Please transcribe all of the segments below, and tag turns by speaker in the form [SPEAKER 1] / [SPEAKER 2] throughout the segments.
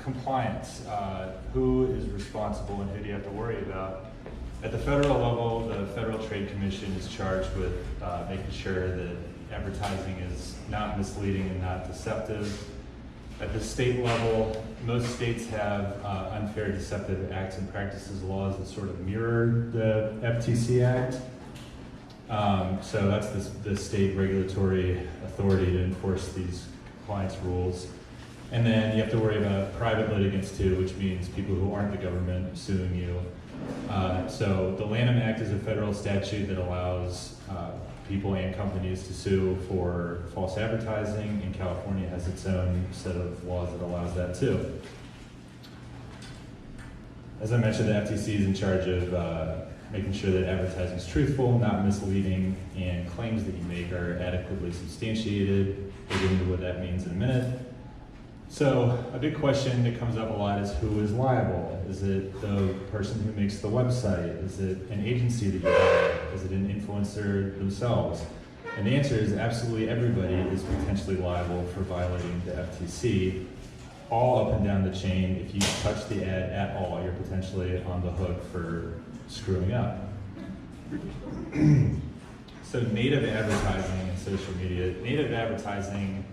[SPEAKER 1] compliance. Who is responsible and who do you have to worry about? At the federal level, the Federal Trade Commission is charged with making sure that advertising is not misleading and not deceptive. At the state level, most states have unfair deceptive acts and practices laws that sort of mirror the FTC Act. So that's the state regulatory authority to enforce these compliance rules. And then you have to worry about private litigants too, which means people who aren't the government suing you. So the Lanham Act is a federal statute that allows people and companies to sue for false advertising, and California has its own set of laws that allows that too. As I mentioned, the FTC is in charge of making sure that advertising is truthful, not misleading, and claims that you make are adequately substantiated. We'll get into what that means in a minute. So a big question that comes up a lot is who is liable? Is it the person who makes the website? Is it an agency that you hire? Is it an influencer themselves? And the answer is absolutely everybody is potentially liable for violating the FTC, all up and down the chain. If you touch the ad at all, you're potentially on the hook for screwing up. So native advertising and social media. Native advertising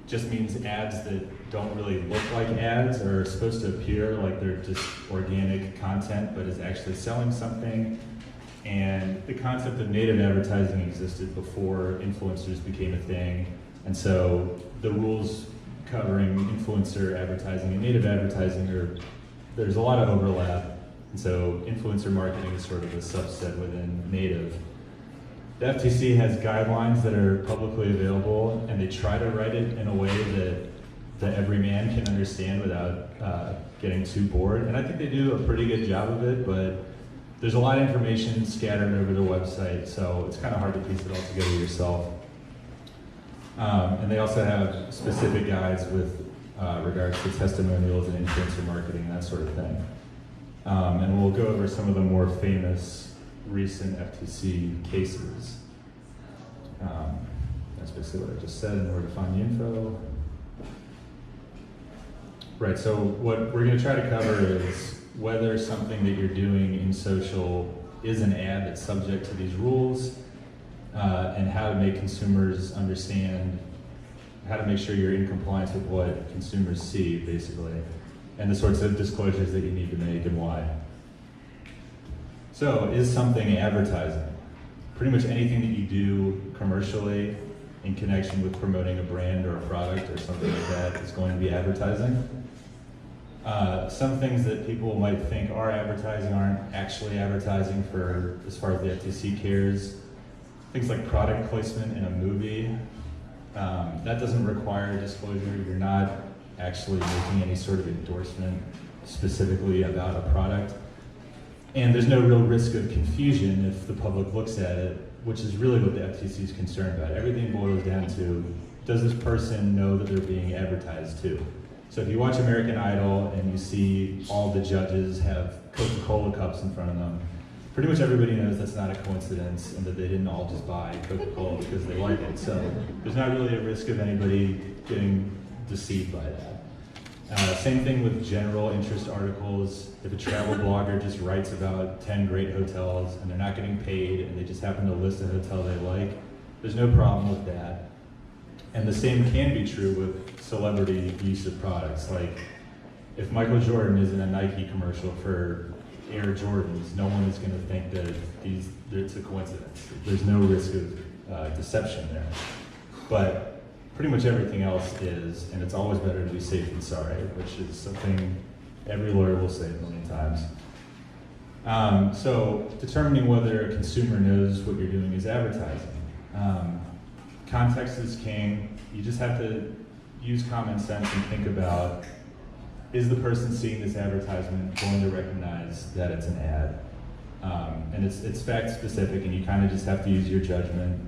[SPEAKER 1] just means ads that don't really look like ads or are supposed to appear like they're just organic content, but is actually selling something. And the concept of native advertising existed before influencers became a thing. And so the rules covering influencer advertising and native advertising there's a lot of overlap. And so influencer marketing is sort of a subset within native. The FTC has guidelines that are publicly available, and they try to write it in a way that every man can understand without getting too bored. And I think they do a pretty good job of it, but there's a lot of information scattered over the website, so it's kind of hard to piece it all together yourself. And they also have specific guides with regards to testimonials and influencer marketing, that sort of thing. And we'll go over some of the more famous recent FTC cases. That's basically what I just said and where to find the info. Right, so what we're going to try to cover is whether something that you're doing in social is an ad that's subject to these rules, and how to make consumers understand, how to make sure you're in compliance with what consumers see, basically, and the sorts of disclosures that you need to make and why. So, is something advertising? Pretty much anything that you do commercially in connection with promoting a brand or a product or something like that is going to be advertising. Some things that people might think are advertising aren't actually advertising for, as far as the FTC cares. Things like product placement in a movie, that doesn't require disclosure. You're not actually making any sort of endorsement specifically about a product. And there's no real risk of confusion if the public looks at it, which is really what the FTC is concerned about. Everything boils down to, does this person know that they're being advertised to? So if you watch American Idol and you see all the judges have Coca-Cola cups in front of them, pretty much everybody knows that's not a coincidence and that they didn't all just buy Coca-Cola because they like it. So there's not really a risk of anybody getting deceived by that. Same thing with general interest articles. If a travel blogger just writes about 10 great hotels and they're not getting paid and they just happen to list a hotel they like, there's no problem with that. And the same can be true with celebrity use of products. Like if Michael Jordan is in a Nike commercial for Air Jordans, no one is going to think that it's a coincidence. There's no risk of deception there. But pretty much everything else is, and it's always better to be safe than sorry, which is something every lawyer will say a million times. So determining whether a consumer knows what you're doing is advertising. Context is king. You just have to use common sense and think about, is the person seeing this advertisement going to recognize that it's an ad? And it's fact specific, and you kind of just have to use your judgment.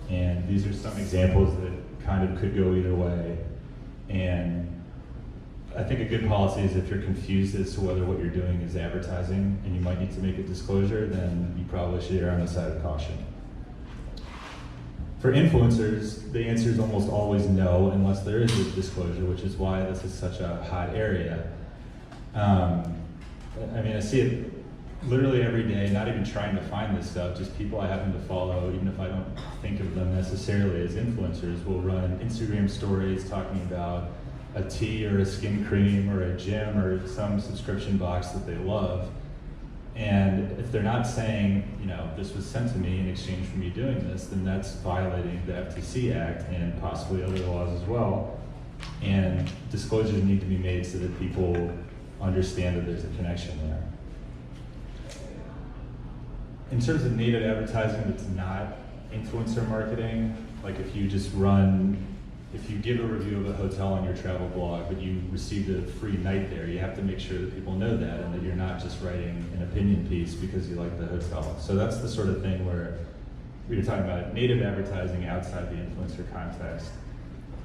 [SPEAKER 1] And these are some examples that kind of could go either way. And I think a good policy is if you're confused as to whether what you're doing is advertising and you might need to make a disclosure, then you probably should err on the side of caution. For influencers, the answer is almost always no, unless there is a disclosure, which is why this is such a hot area. I mean, I see it literally every day, not even trying to find this stuff, just people I happen to follow, even if I don't think of them necessarily as influencers, will run Instagram stories talking about a tea or a skin cream or a gym or some subscription box that they love. And if they're not saying, you know, this was sent to me in exchange for me doing this, then that's violating the FTC Act and possibly other laws as well. And disclosures need to be made so that people understand that there's a connection there. In terms of native advertising that's not influencer marketing, like if you give a review of a hotel on your travel blog, but you received a free night there, you have to make sure that people know that and that you're not just writing an opinion piece because you like the hotel. So that's the sort of thing where we were talking about native advertising outside the influencer context.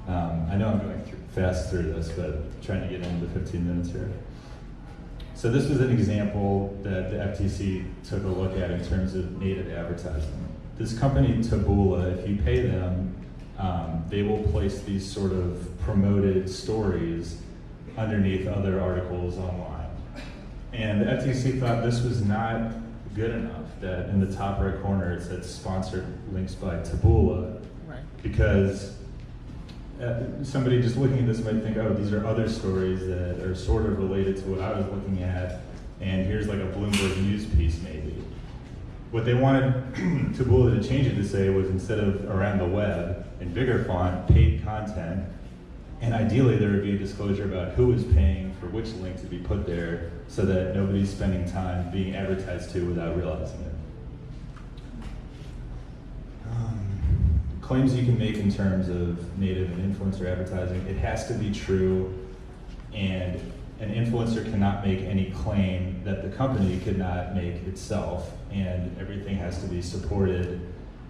[SPEAKER 1] I know I'm going fast through this, but trying to get into 15 minutes here. So this was an example that the FTC took a look at in terms of native advertising. This company, Taboola, if you pay them, they will place these sort of promoted stories underneath other articles online. And the FTC thought this was not good enough, that in the top right corner it said sponsored links by Taboola, right. Because somebody just looking at this might think, oh, these are other stories that are sort of related to what I was looking at, and here's like a Bloomberg news piece maybe. What they wanted Taboola to change it to say was, instead of around the web, in bigger font, paid content, and ideally there would be a disclosure about who is paying for which link to be put there so that nobody's spending time being advertised to without realizing it. Claims you can make in terms of native and influencer advertising, it has to be true, and an influencer cannot make any claim that the company could not make itself, and everything has to be supported.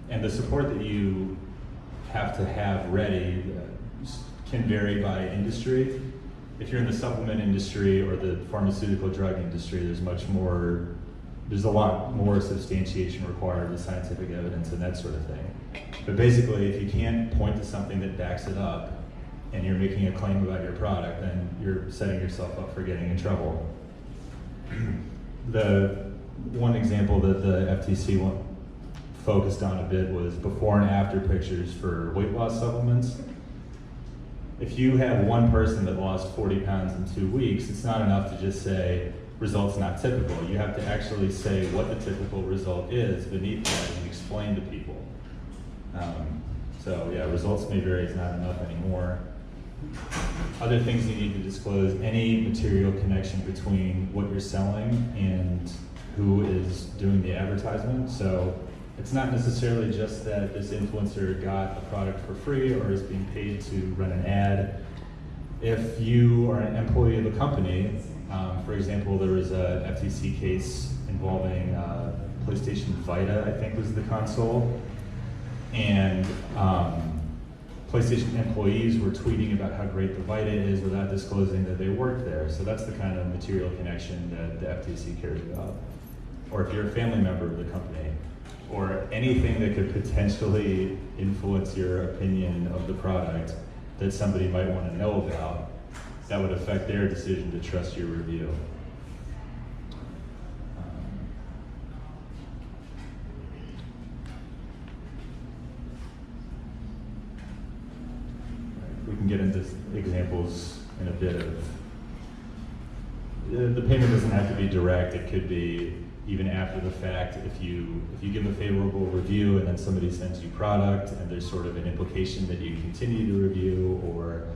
[SPEAKER 1] And the support that you have to have ready can vary by industry. If you're in the supplement industry or the pharmaceutical drug industry, there's a lot more substantiation required with scientific evidence and that sort of thing. But basically, if you can't point to something that backs it up, and you're making a claim about your product, then you're setting yourself up for getting in trouble. The one example that the FTC focused on a bit was before and after pictures for weight loss supplements. If you have one person that lost 40 pounds in 2 weeks, it's not enough to just say, results not typical. You have to actually say what the typical result is beneath that and explain to people. So yeah, results may vary is not enough anymore. Other things you need to disclose: any material connection between what you're selling and who is doing the advertisement. So it's not necessarily just that this influencer got a product for free or is being paid to run an ad. If you are an employee of a company, for example, there was a FTC case involving PlayStation Vita, I think was the console, and PlayStation employees were tweeting about how great the Vita is without disclosing that they worked there. So that's the kind of material connection that the FTC cares about. Or if you're a family member of the company, or anything that could potentially influence your opinion of the product that somebody might want to know about, that would affect their decision to trust your review. We can get into examples in a bit of, the payment doesn't have to be direct, it could be even after the fact. If you give a favorable review and then somebody sends you product and there's sort of an implication that you continue to review, or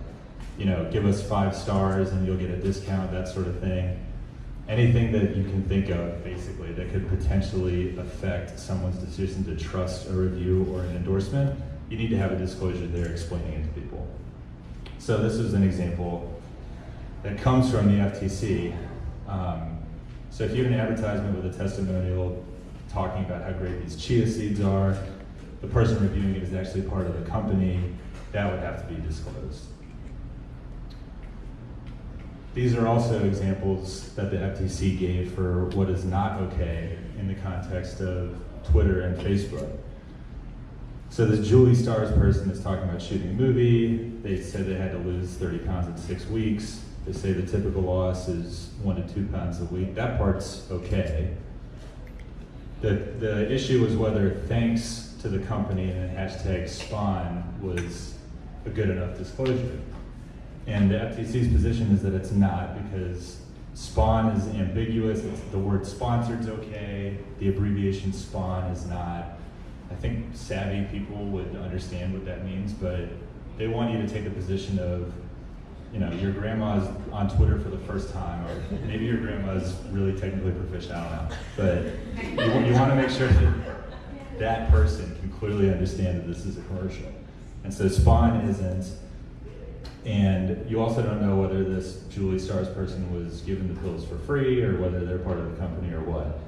[SPEAKER 1] give us 5 stars and you'll get a discount, that sort of thing. Anything that you can think of, basically, that could potentially affect someone's decision to trust a review or an endorsement, you need to have a disclosure there explaining it to people. So this is an example that comes from the FTC. So if you have an advertisement with a testimonial talking about how great these chia seeds are, the person reviewing it is actually part of the company, that would have to be disclosed. These are also examples that the FTC gave for what is not okay in the context of Twitter and Facebook. So this Julie Stars person is talking about shooting a movie. They said they had to lose 30 pounds in 6 weeks. They say the typical loss is 1 to 2 pounds a week. That part's okay. The issue was whether thanks to the company and then hashtag Spawn was a good enough disclosure. And the FTC's position is that it's not, because Spawn is ambiguous. The word sponsored's okay. The abbreviation Spawn is not. I think savvy people would understand what that means, but they want you to take the position of, you know, your grandma's on Twitter for the first time, or maybe your grandma's really technically proficient, I don't know. But you want to make sure that that person can clearly understand that this is a commercial. And so Spawn isn't, and you also don't know whether this Julie Stars person was given the pills for free or whether they're part of the company or what.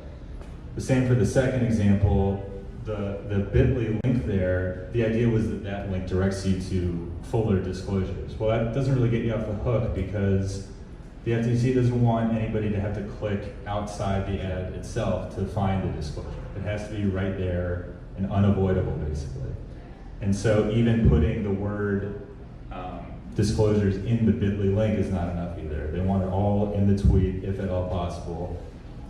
[SPEAKER 1] The same for the second example. The bit.ly link there, the idea was that that link directs you to fuller disclosures. Well, that doesn't really get you off the hook, because the FTC doesn't want anybody to have to click outside the ad itself to find the disclosure. It has to be right there and unavoidable, basically. And so even putting the word disclosures in the bit.ly link is not enough either. They want it all in the tweet, if at all possible,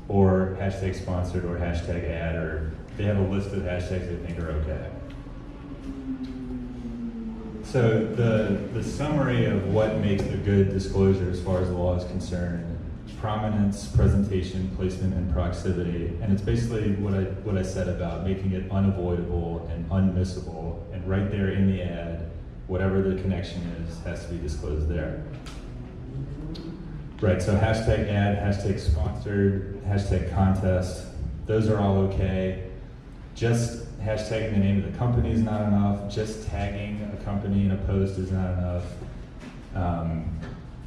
[SPEAKER 1] or hashtag sponsored or hashtag ad, or they have a list of hashtags they think are okay. So the summary of what makes a good disclosure as far as the law is concerned: prominence, presentation, placement, and proximity. And it's basically what I said about making it unavoidable and unmissable, and right there in the ad, whatever the connection is has to be disclosed there. Right, so hashtag ad, hashtag sponsored, hashtag contest, those are all okay. Just hashtagging the name of the company is not enough. Just tagging a company in a post is not enough.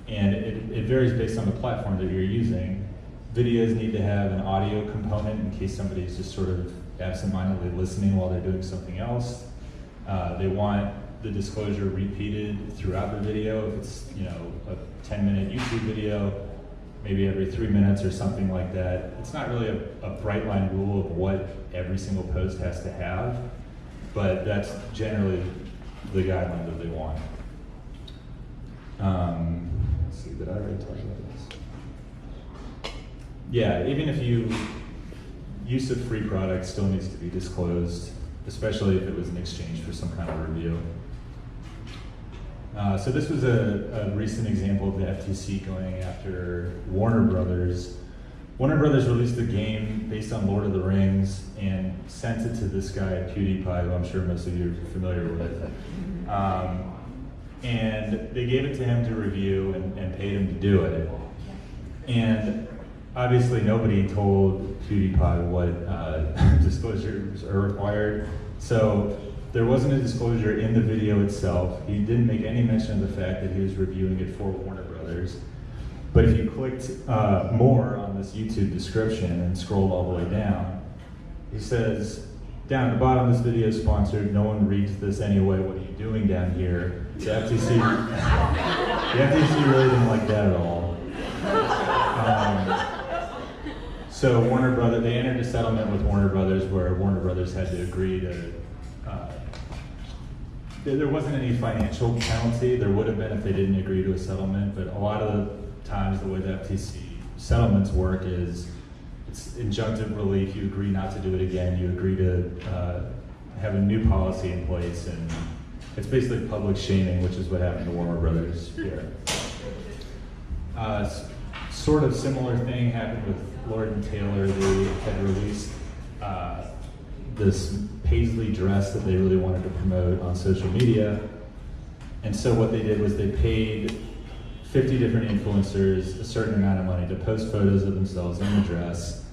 [SPEAKER 1] And it varies based on the platform that you're using. Videos need to have an audio component in case somebody's just sort of absentmindedly listening while they're doing something else. They want the disclosure repeated throughout the video. If it's, you know, a 10-minute YouTube video, maybe every 3 minutes or something like that. It's not really a bright line rule of what every single post has to have, but that's generally the guideline that they want. Let's see, did I already talk about this? Yeah, even if use of free products still needs to be disclosed, especially if it was in exchange for some kind of review. So this was a recent example of the FTC going after Warner Brothers. Warner Brothers released a game based on Lord of the Rings and sent it to this guy, PewDiePie, who I'm sure most of you are familiar with. And they gave it to him to review and paid him to do it. And obviously nobody told PewDiePie what disclosures are required. So there wasn't a disclosure in the video itself. He didn't make any mention of the fact that he was reviewing it for Warner Brothers. But if you clicked more on this YouTube description and scrolled all the way down, he says, down at the bottom, this video is sponsored. No one reads this anyway. What are you doing down here? The FTC really didn't like that at all. So Warner Brothers, they entered a settlement with Warner Brothers where Warner Brothers had to agree to, there wasn't any financial penalty. There would have been if they didn't agree to a settlement, but a lot of the times the way the FTC settlements work is it's injunctive relief. You agree not to do it again. You agree to have a new policy in place, and it's basically public shaming, which is what happened to Warner Brothers here. Sort of similar thing happened with Lord & Taylor. They had released this paisley dress that they really wanted to promote on social media. And so what they did was they paid 50 different influencers a certain amount of money to post photos of themselves in the dress.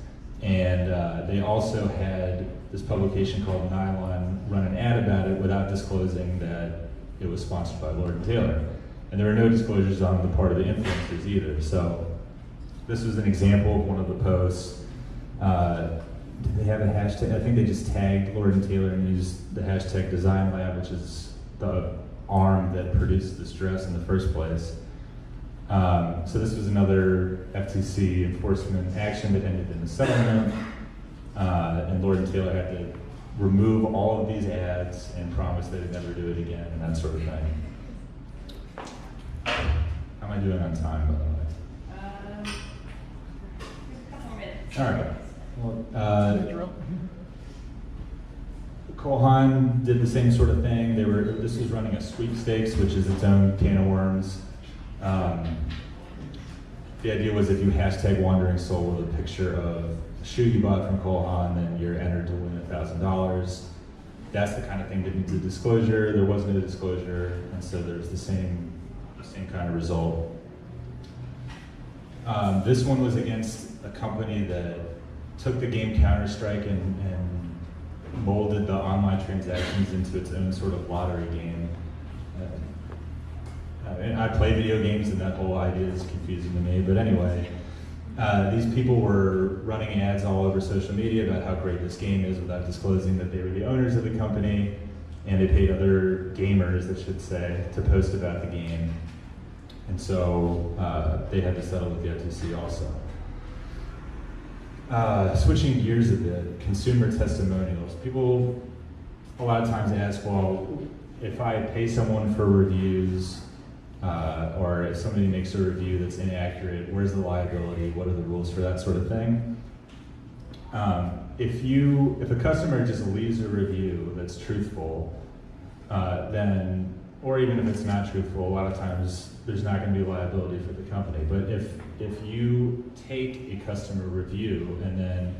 [SPEAKER 1] And they also had this publication called Nylon run an ad about it without disclosing that it was sponsored by Lord & Taylor. And there were no disclosures on the part of the influencers either. So this was an example of one of the posts. Did they have a hashtag? I think they just tagged Lord & Taylor and used the hashtag Design Lab, which is the arm that produced this dress in the first place. So this was another FTC enforcement action that ended in a settlement, and Lord & Taylor had to remove all of these ads and promise they'd never do it again and that sort of thing. How am I doing on time, by the way?
[SPEAKER 2] A couple more minutes.
[SPEAKER 1] All right. Well, Kohan did the same sort of thing. This was running a sweepstakes, which is its own can of worms. The idea was if you hashtag Wandering Soul with a picture of a shoe you bought from Kohan, then you're entered to win $1,000. That's the kind of thing that needs a disclosure. There was no disclosure, and so there's the same kind of result. This one was against a company that took the game Counter-Strike and molded the online transactions into its own sort of lottery game. And I play video games, and that whole idea is confusing to me. But anyway, these people were running ads all over social media about how great this game is without disclosing that they were the owners of the company, and they paid other gamers, I should say, to post about the game. And so they had to settle with the FTC also. Switching gears a bit, consumer testimonials. People a lot of times ask, well, if I pay someone for reviews, or if somebody makes a review that's inaccurate, where's the liability? What are the rules for that sort of thing? If a customer just leaves a review that's truthful, then, or even if it's not truthful, a lot of times there's not going to be liability for the company. But if you take a customer review and then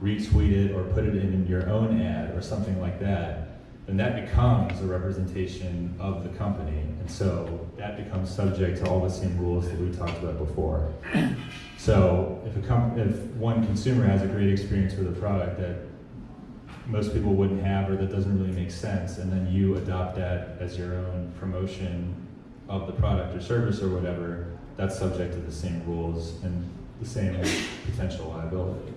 [SPEAKER 1] retweet it or put it in your own ad or something like that, then that becomes a representation of the company. And so that becomes subject to all the same rules that we talked about before. So if one consumer has a great experience with a product that most people wouldn't have or that doesn't really make sense, and then you adopt that as your own promotion of the product or service or whatever, that's subject to the same rules and the same potential liability.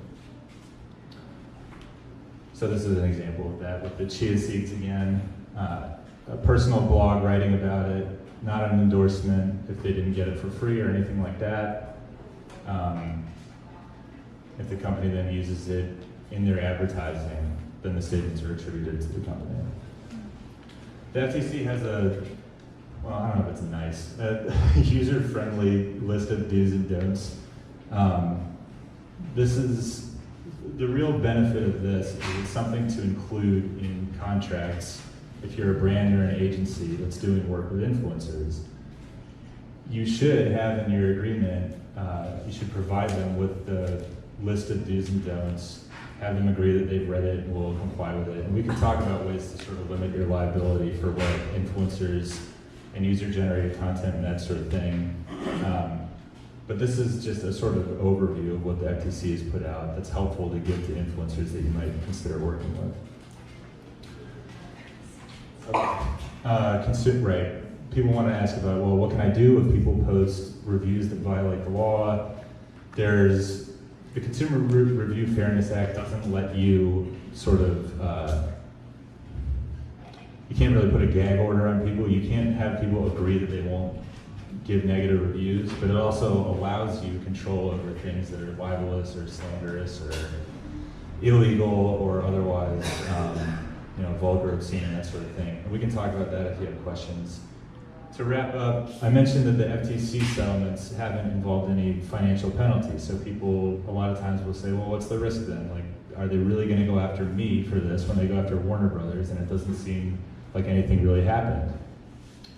[SPEAKER 1] So this is an example of that with the chia seeds again. A personal blog writing about it, not an endorsement if they didn't get it for free or anything like that. If the company then uses it in their advertising, then the statements are attributed to the company. The FTC has well, I don't know if it's nice, user-friendly list of do's and don'ts. This is, the real benefit of this is it's something to include in contracts if you're a brand or an agency that's doing work with influencers. You should have in your agreement, you should provide them with the list of do's and don'ts, have them agree that they've read it and will comply with it. And we can talk about ways to sort of limit your liability for what influencers and user-generated content and that sort of thing. But this is just a sort of overview of what the FTC has put out that's helpful to give to influencers that you might consider working with. Okay. Right. People want to ask about, well, what can I do if people post reviews that violate the law? The Consumer Review Fairness Act doesn't let you sort of, you can't really put a gag order on people. You can't have people agree that they won't give negative reviews, but it also allows you control over things that are libelous or slanderous or illegal or otherwise, vulgar, obscene, that sort of thing. And we can talk about that if you have questions. To wrap up, I mentioned that the FTC settlements haven't involved any financial penalties, so people a lot of times will say, well, what's the risk then? Like, are they really going to go after me for this when they go after Warner Brothers and it doesn't seem like anything really happened?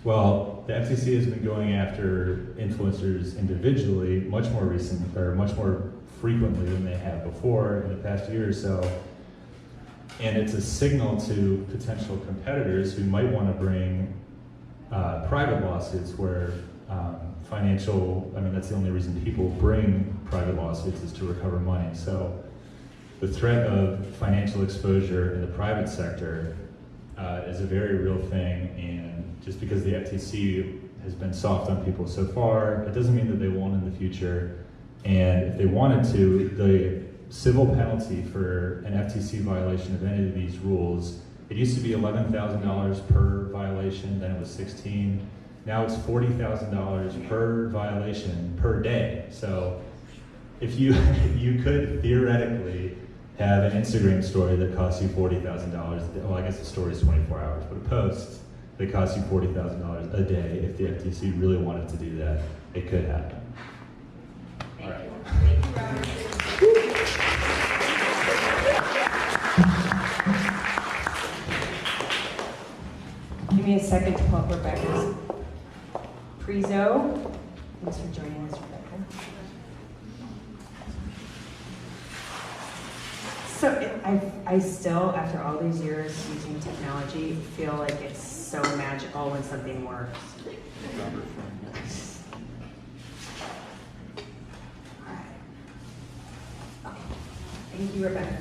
[SPEAKER 1] Well, the FTC has been going after influencers individually much more frequently than they have before in the past year or so. And it's a signal to potential competitors who might want to bring private lawsuits where that's the only reason people bring private lawsuits is to recover money. So the threat of financial exposure in the private sector is a very real thing, and just because the FTC has been soft on people so far, it doesn't mean that they won't in the future. And if they wanted to, the civil penalty for an FTC violation of any of these rules, it used to be $11,000 per violation, then it was $16,000. Now it's $40,000 per violation per day. So if you could theoretically have an Instagram story that costs you $40,000. Well, I guess the story is 24 hours, but a post that costs you $40,000 a day, if the FTC really wanted to do that, it could happen.
[SPEAKER 2] Thank
[SPEAKER 1] All right.
[SPEAKER 2] you. Thank you, Robert.
[SPEAKER 3] Give me a second to pull up Rebekah's prezo. Thanks for joining us, Rebekah. So I still, after all these years using technology, feel like it's so magical when something works. All right. Okay. Thank you, Rebekah.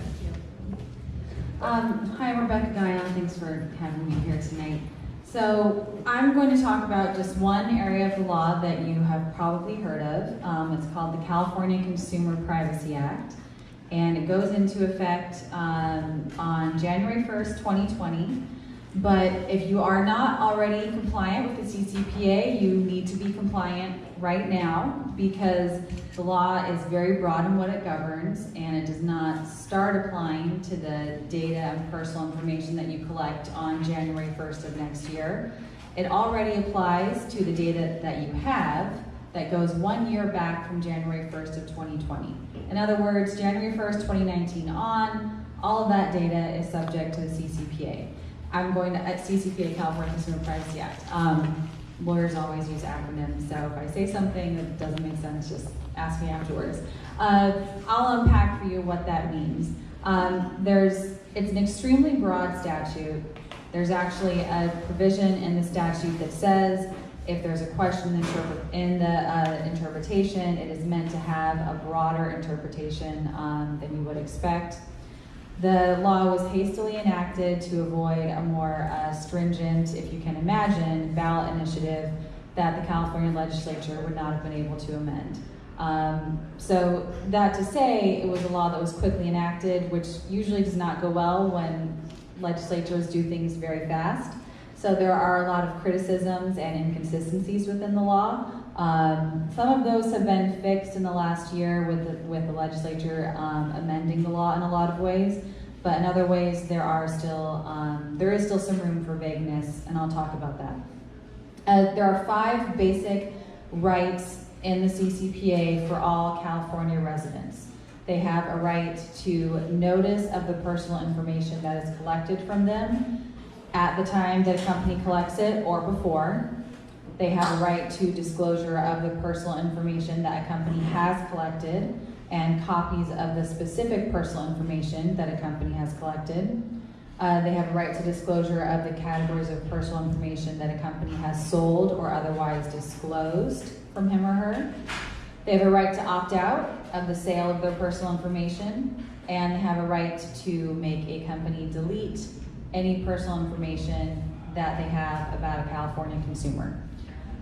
[SPEAKER 4] Hi, I'm Rebekah Guyon. Thanks for having me here tonight. So I'm going to talk about just one area of the law that you have probably heard of. It's called the California Consumer Privacy Act, and it goes into effect on January 1st, 2020. But if you are not already compliant with the CCPA, you need to be compliant right now, because the law is very broad in what it governs, and it does not start applying to the data and personal information that you collect on January 1st of next year. It already applies to the data that you have that goes 1 year back from January 1st of 2020. In other words, January 1st, 2019 on, all of that data is subject to the CCPA. I'm going to, at CCPA, California Consumer Privacy Act. Lawyers always use acronyms, so if I say something that doesn't make sense, just ask me afterwards. I'll unpack for you what that means. It's an extremely broad statute. There's actually a provision in the statute that says if there's a question in the interpretation, it is meant to have a broader interpretation than you would expect. The law was hastily enacted to avoid a more stringent, if you can imagine, ballot initiative that the California legislature would not have been able to amend. So that to say, it was a law that was quickly enacted, which usually does not go well when legislatures do things very fast. So there are a lot of criticisms and inconsistencies within the law. Some of those have been fixed in the last year with the legislature amending the law in a lot of ways, but in other ways there is still some room for vagueness, and I'll talk about that. There are 5 basic rights in the CCPA for all California residents. They have a right to notice of the personal information that is collected from them at the time that a company collects it or before. They have a right to disclosure of the personal information that a company has collected and copies of the specific personal information that a company has collected. They have a right to disclosure of the categories of personal information that a company has sold or otherwise disclosed from him or her. They have a right to opt out of the sale of their personal information, and they have a right to make a company delete any personal information that they have about a California consumer.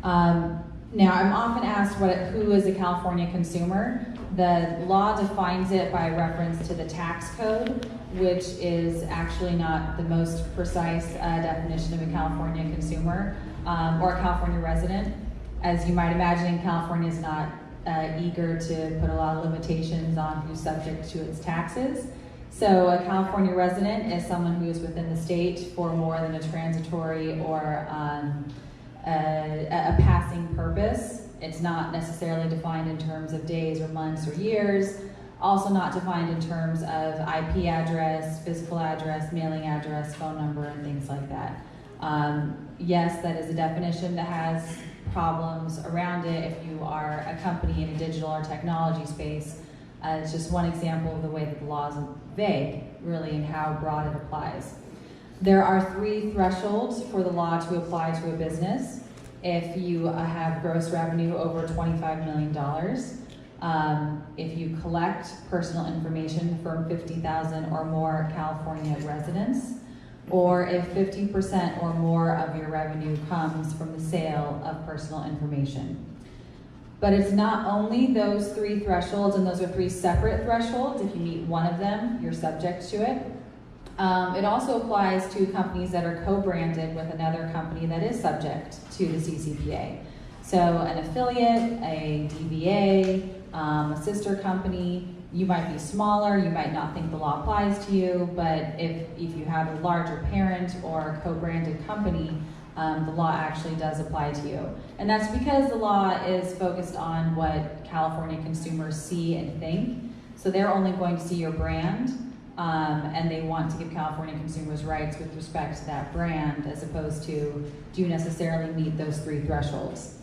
[SPEAKER 4] Now, I'm often asked who is a California consumer. The law defines it by reference to the tax code, which is actually not the most precise definition of a California consumer or a California resident. As you might imagine, California is not eager to put a lot of limitations on who's subject to its taxes. So a California resident is someone who is within the state for more than a transitory or a passing purpose. It's not necessarily defined in terms of days or months or years. Also not defined in terms of IP address, physical address, mailing address, phone number, and things like that. Yes, that is a definition that has problems around it if you are a company in a digital or technology space. It's just one example of the way that the law is vague, really, and how broad it applies. There are 3 thresholds for the law to apply to a business. If you have gross revenue over $25 million, if you collect personal information from 50,000 or more California residents, or if 50% or more of your revenue comes from the sale of personal information. But it's not only those 3 thresholds, and those are 3 separate thresholds. If you meet one of them, you're subject to it. It also applies to companies that are co-branded with another company that is subject to the CCPA. So an affiliate, a DBA, a sister company, You might be smaller, you might not think the law applies to you, but if you have a larger parent or co-branded company, the law actually does apply to you. And that's because the law is focused on what California consumers see and think. So they're only going to see your brand, and they want to give California consumers rights with respect to that brand, as opposed to, do you necessarily meet those 3 thresholds?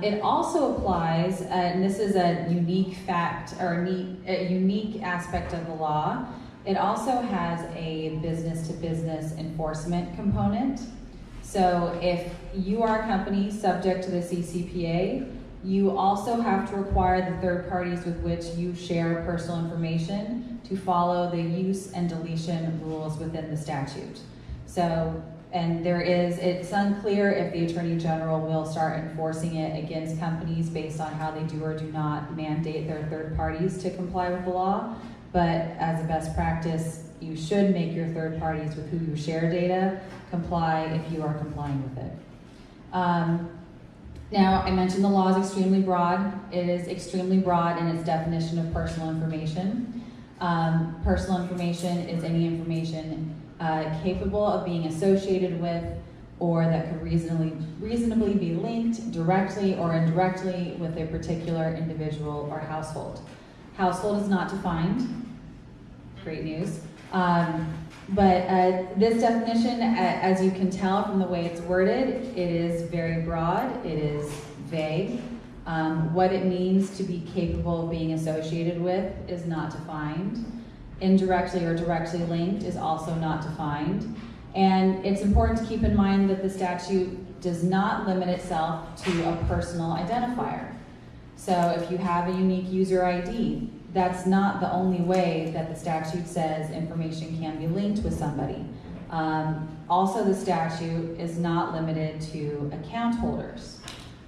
[SPEAKER 4] It also applies, and this is a unique fact, or a unique aspect of the law, it also has a business-to-business enforcement component. So if you are a company subject to the CCPA, you also have to require the third parties with which you share personal information to follow the use and deletion rules within the statute. So, and it's unclear if the Attorney General will start enforcing it against companies based on how they do or do not mandate their third parties to comply with the law. But as a best practice, you should make your third parties with who you share data comply if you are complying with it. Now, I mentioned the law is extremely broad. It is extremely broad in its definition of personal information. Personal information is any information capable of being associated with or that could reasonably be linked directly or indirectly with a particular individual or household. Household is not defined. Great news. But this definition, as you can tell from the way it's worded, it is very broad, it is vague. What it means to be capable of being associated with is not defined. Indirectly or directly linked is also not defined. And it's important to keep in mind that the statute does not limit itself to a personal identifier. So if you have a unique user ID, that's not the only way that the statute says information can be linked with somebody. Also, the statute is not limited to account holders.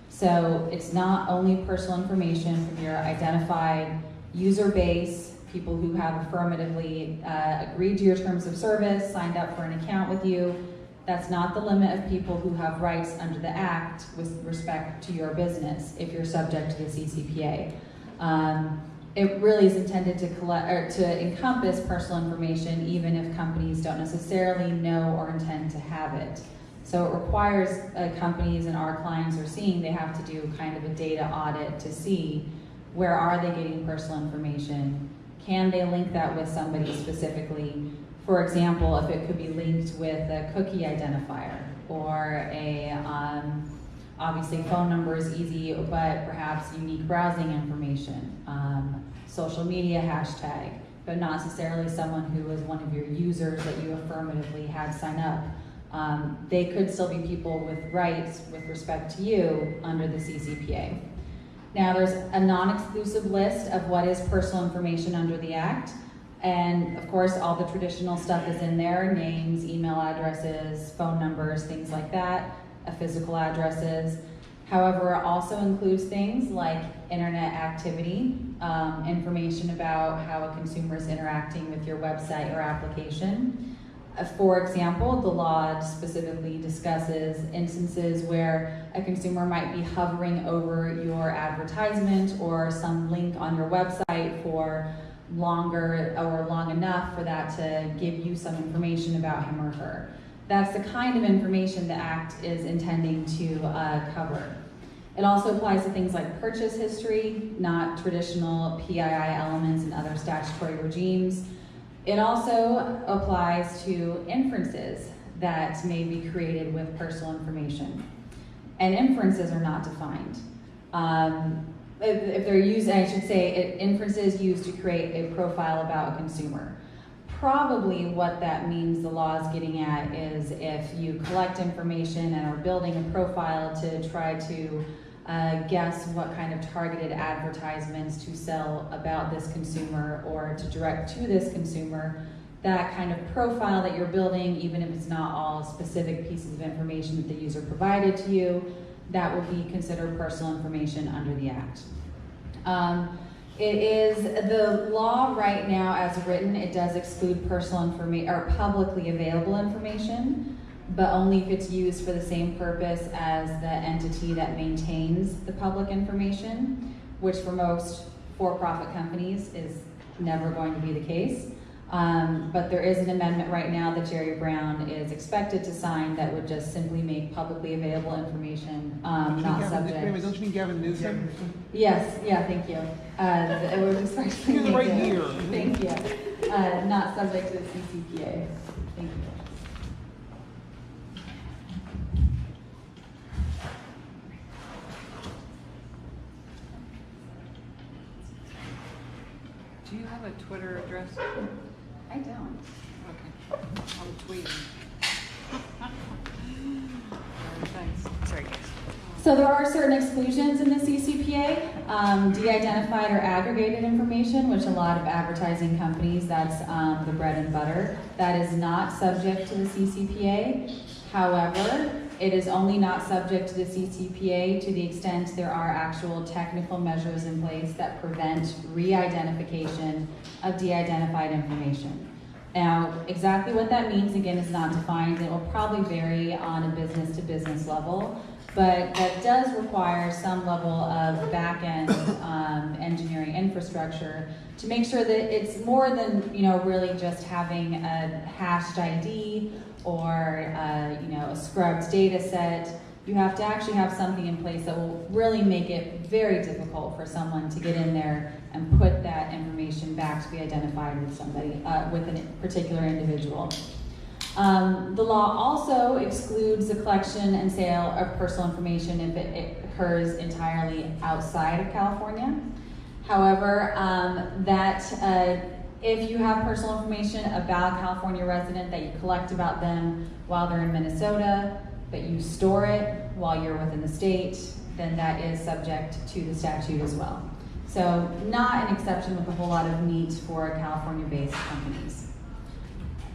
[SPEAKER 4] So it's not only personal information from your identified user base, people who have affirmatively agreed to your terms of service, signed up for an account with you. That's not the limit of people who have rights under the Act with respect to your business if you're subject to the CCPA. It really is intended to encompass personal information even if companies don't necessarily know or intend to have it. So it requires companies, and our clients are seeing, they have to do kind of a data audit to see where are they getting personal information. Can they link that with somebody specifically? For example, if it could be linked with a cookie identifier or obviously phone number is easy, but perhaps unique browsing information, social media hashtag, but not necessarily someone who is one of your users that you affirmatively had sign up. They could still be people with rights with respect to you under the CCPA. Now, there's a non-exclusive list of what is personal information under the Act. And of course, all the traditional stuff is in there: names, email addresses, phone numbers, things like that, physical addresses. However, it also includes things like internet activity, information about how a consumer is interacting with your website or application. For example, the law specifically discusses instances where a consumer might be hovering over your advertisement or some link on your website for longer or long enough for that to give you some information about him or her. That's the kind of information the Act is intending to cover. It also applies to things like purchase history, not traditional PII elements and other statutory regimes. It also applies to inferences that may be created with personal information. And inferences are not defined. If they're used, I should say, inferences used to create a profile about a consumer. Probably what that means the law is getting at is if you collect information and are building a profile to try to guess what kind of targeted advertisements to sell about this consumer or to direct to this consumer, that kind of profile that you're building, even if it's not all specific pieces of information that the user provided to you, that will be considered personal information under the Act. It is the law right now as written, it does exclude personal information or publicly available information, but only if it's used for the same purpose as the entity that maintains the public information, which for most for-profit companies is never going to be the case. But there is an amendment right now that Jerry Brown is expected to sign that would just simply make publicly available information not subject.
[SPEAKER 5] Wait, don't you mean Gavin Newsom?
[SPEAKER 4] Yes, yeah, thank you. It would expressly
[SPEAKER 5] You're
[SPEAKER 4] make
[SPEAKER 5] right
[SPEAKER 4] it-
[SPEAKER 5] here.
[SPEAKER 4] Thank you. Not subject to the CCPA. Thank you.
[SPEAKER 2] Do you have a Twitter address?
[SPEAKER 4] I don't.
[SPEAKER 2] Okay, I'm tweeting. Thanks. Sorry, guys.
[SPEAKER 4] So there are certain exclusions in the CCPA, de-identified or aggregated information, which a lot of advertising companies, that's the bread and butter. That is not subject to the CCPA. However, it is only not subject to the CCPA to the extent there are actual technical measures in place that prevent re-identification of de-identified information. Now, exactly what that means, again, is not defined. It will probably vary on a business-to-business level, but that does require some level of back-end engineering infrastructure to make sure that it's more than, really just having a hashed ID or, a scrubbed data set. You have to actually have something in place that will really make it very difficult for someone to get in there and put that information back to be identified with somebody, with a particular individual. The law also excludes the collection and sale of personal information if it occurs entirely outside of California. However, if you have personal information about a California resident that you collect about them while they're in Minnesota, but you store it while you're within the state, then that is subject to the statute as well. So not an exception with a whole lot of meat for California-based companies.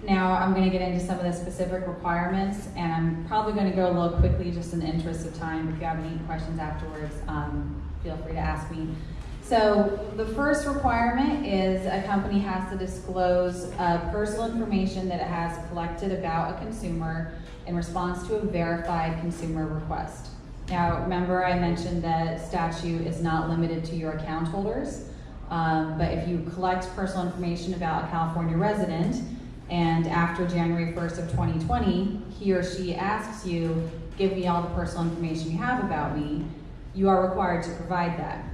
[SPEAKER 4] Now I'm going to get into some of the specific requirements, and I'm probably going to go a little quickly just in the interest of time. If you have any questions afterwards, feel free to ask me. So the first requirement is a company has to disclose personal information that it has collected about a consumer in response to a verified consumer request. Now, remember I mentioned that statute is not limited to your account holders, but if you collect personal information about a California resident, and after January 1st of 2020, he or she asks you, give me all the personal information you have about me, you are required to provide that.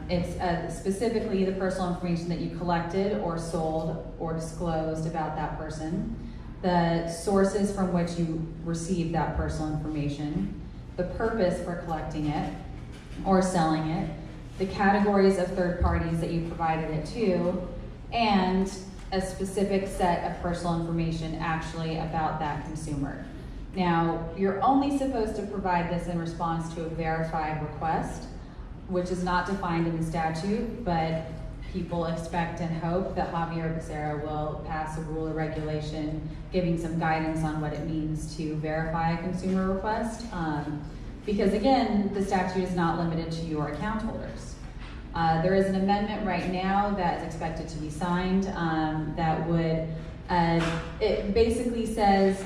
[SPEAKER 4] It's specifically the personal information that you collected or sold or disclosed about that person, the sources from which you received that personal information, the purpose for collecting it or selling it, the categories of third parties that you provided it to, and a specific set of personal information actually about that consumer. Now, you're only supposed to provide this in response to a verified request, which is not defined in the statute, but people expect and hope that Javier Becerra will pass a rule or regulation giving some guidance on what it means to verify a consumer request. Because again, the statute is not limited to your account holders. There is an amendment right now that is expected to be signed that would, it basically says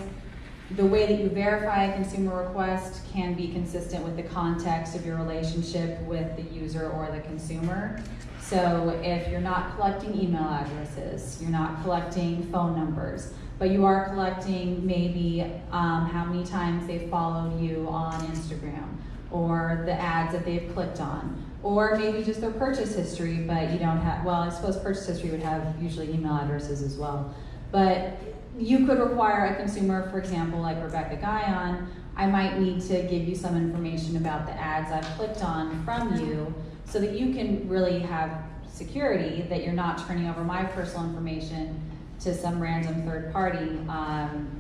[SPEAKER 4] the way that you verify a consumer request can be consistent with the context of your relationship with the user or the consumer. So if you're not collecting email addresses, you're not collecting phone numbers, but you are collecting maybe how many times they followed you on Instagram, or the ads that they've clicked on, or maybe just their purchase history, but you don't have, well, I suppose purchase history would have usually email addresses as well. But you could require a consumer, for example, like Rebekah Guyon, I might need to give you some information about the ads I've clicked on from you so that you can really have security that you're not turning over my personal information to some random third party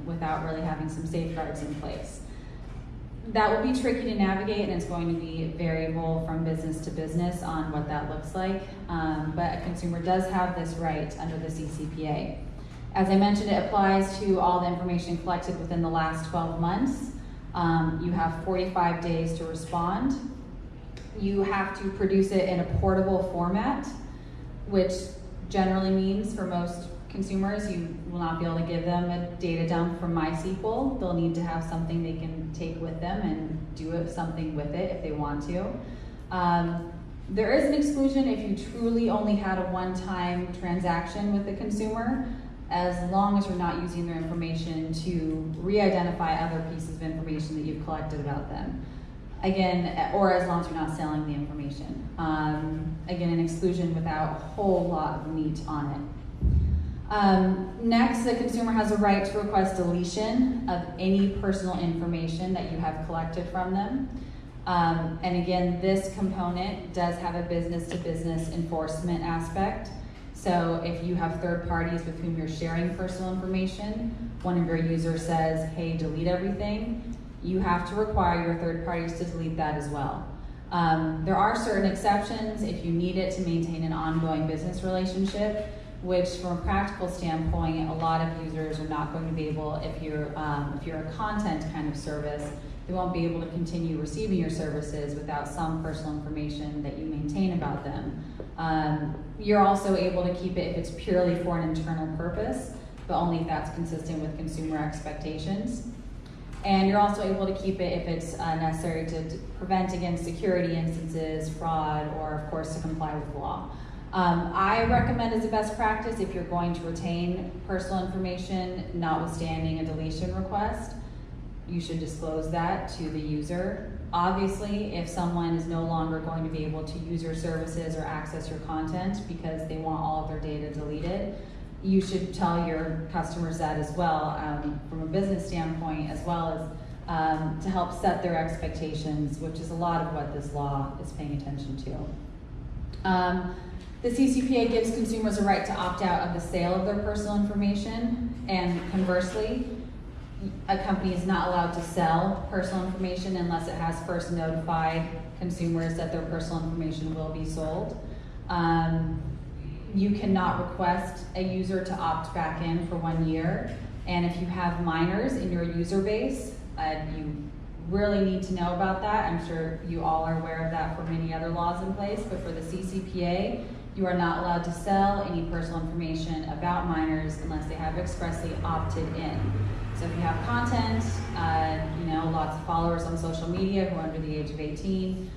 [SPEAKER 4] without really having some safeguards in place. That will be tricky to navigate, and it's going to be variable from business to business on what that looks like, but a consumer does have this right under the CCPA. As I mentioned, it applies to all the information collected within the last 12 months. You have 45 days to respond. You have to produce it in a portable format, which generally means for most consumers, you will not be able to give them a data dump from MySQL. They'll need to have something they can take with them and do something with it if they want to. There is an exclusion if you truly only had a one-time transaction with the consumer, as long as you're not using their information to re-identify other pieces of information that you've collected about them. Again, or as long as you're not selling the information. Again, an exclusion without a whole lot of meat on it. Next, the consumer has a right to request deletion of any personal information that you have collected from them. And again, this component does have a business-to-business enforcement aspect. So if you have third parties with whom you're sharing personal information, one of your users says, hey, delete everything, you have to require your third parties to delete that as well. There are certain exceptions if you need it to maintain an ongoing business relationship, which from a practical standpoint, a lot of users are not going to be able, if you're a content kind of service, they won't be able to continue receiving your services without some personal information that you maintain about them. You're also able to keep it if it's purely for an internal purpose, but only if that's consistent with consumer expectations. And you're also able to keep it if it's necessary to prevent against security instances, fraud, or of course to comply with law. I recommend as a best practice, if you're going to retain personal information, notwithstanding a deletion request, you should disclose that to the user. Obviously, if someone is no longer going to be able to use your services or access your content because they want all of their data deleted, you should tell your customers that as well, from a business standpoint, as well as to help set their expectations, which is a lot of what this law is paying attention to. The CCPA gives consumers a right to opt out of the sale of their personal information, and conversely, a company is not allowed to sell personal information unless it has first notified consumers that their personal information will be sold. You cannot request a user to opt back in for 1 year, and if you have minors in your user base, you really need to know about that. I'm sure you all are aware of that for many other laws in place, but for the CCPA, you are not allowed to sell any personal information about minors unless they have expressly opted in. So if you have content, lots of followers on social media who are under the age of 18,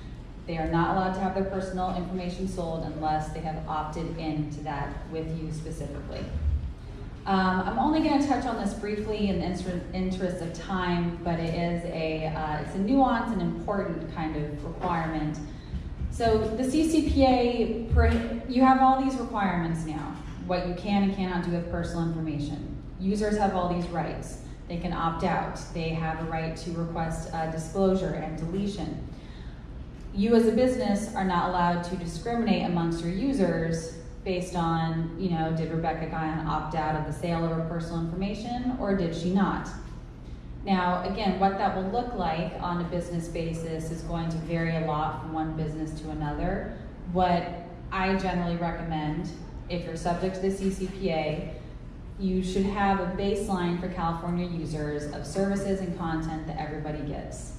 [SPEAKER 4] they are not allowed to have their personal information sold unless they have opted into that with you specifically. I'm only going to touch on this briefly in the interest of time, but it's a nuanced and important kind of requirement. So the CCPA, you have all these requirements now, what you can and cannot do with personal information. Users have all these rights. They can opt out. They have a right to request disclosure and deletion. You as a business are not allowed to discriminate amongst your users based on, did Rebekah Guyon opt out of the sale of her personal information or did she not? Now, again, what that will look like on a business basis is going to vary a lot from one business to another. What I generally recommend, if you're subject to the CCPA, you should have a baseline for California users of services and content that everybody gets.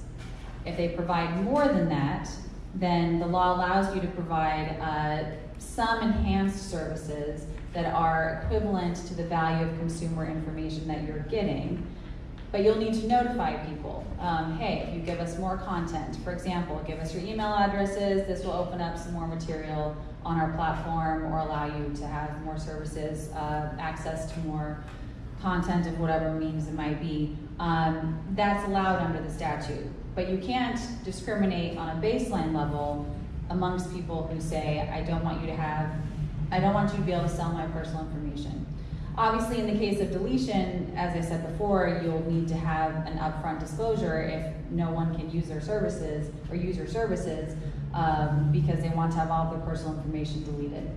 [SPEAKER 4] If they provide more than that, then the law allows you to provide some enhanced services that are equivalent to the value of consumer information that you're getting. But you'll need to notify people. Hey, if you give us more content, for example, give us your email addresses, this will open up some more material on our platform or allow you to have more services, access to more content of whatever means it might be. That's allowed under the statute. But you can't discriminate on a baseline level amongst people who say, I don't want you to be able to sell my personal information. Obviously, in the case of deletion, as I said before, you'll need to have an upfront disclosure if no one can use their services or use your services because they want to have all of their personal information deleted.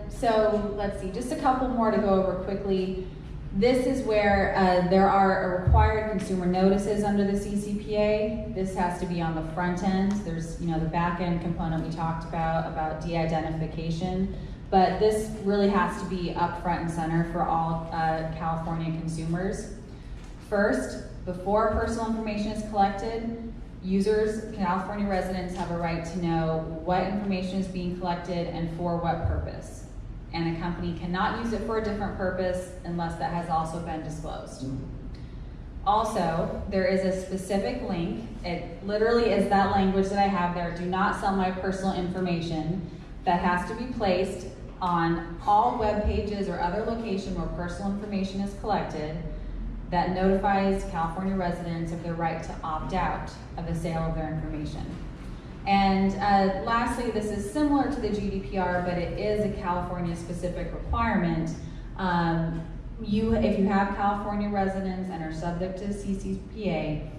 [SPEAKER 4] So let's see, just a couple more to go over quickly. This is where there are required consumer notices under the CCPA. This has to be on the front end. There's the back end component we talked about de-identification. But this really has to be up front and center for all California consumers. First, before personal information is collected, California residents have a right to know what information is being collected and for what purpose. And a company cannot use it for a different purpose unless that has also been disclosed. Also, there is a specific link. It literally is that language that I have there. Do not sell my personal information. That has to be placed on all web pages or other location where personal information is collected that notifies California residents of their right to opt out of the sale of their information. And lastly, this is similar to the GDPR, but it is a California-specific requirement. If you have California residents and are subject to the CCPA,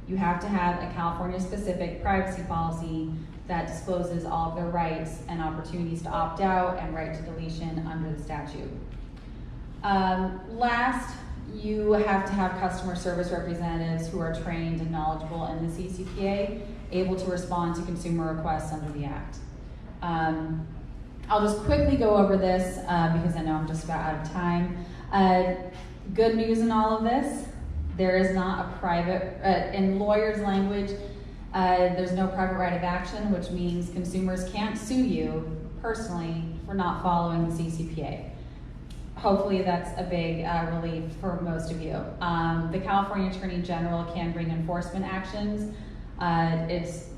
[SPEAKER 4] you have to have a California-specific privacy policy that discloses all of their rights and opportunities to opt out and right to deletion under the statute. Last, you have to have customer service representatives who are trained and knowledgeable in the CCPA, able to respond to consumer requests under the Act. I'll just quickly go over this because I know I'm just about out of time. Good news in all of this, there is not a private, in lawyers' language, there's no private right of action, which means consumers can't sue you personally for not following the CCPA. Hopefully that's a big relief for most of you. The California Attorney General can bring enforcement actions.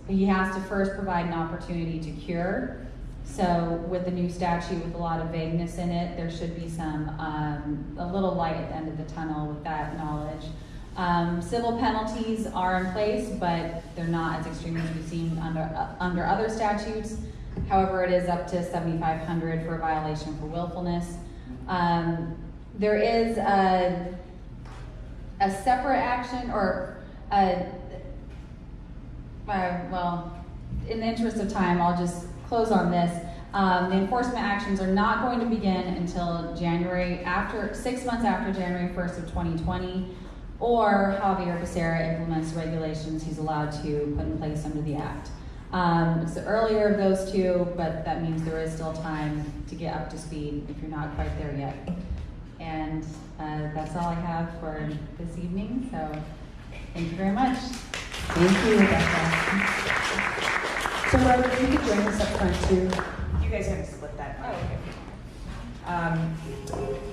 [SPEAKER 4] He has to first provide an opportunity to cure. So with the new statute with a lot of vagueness in it, there should be a little light at the end of the tunnel with that knowledge. Civil penalties are in place, but they're not as extreme as we've seen under other statutes. However, it is up to $7,500 for a violation for willfulness. There is a separate action, or well, in the interest of time, I'll just close on this. The enforcement actions are not going to begin until 6 months after January 1st of 2020, or Javier Becerra implements regulations he's allowed to put in place under the Act. It's the earlier of those two, but that means there is still time to get up to speed if you're not quite there yet. And that's all I have for this evening, so thank you very much.
[SPEAKER 3] Thank you, Rebecca. So, Robert, if you could join us up front too. You guys have to split that.
[SPEAKER 2] Oh, okay.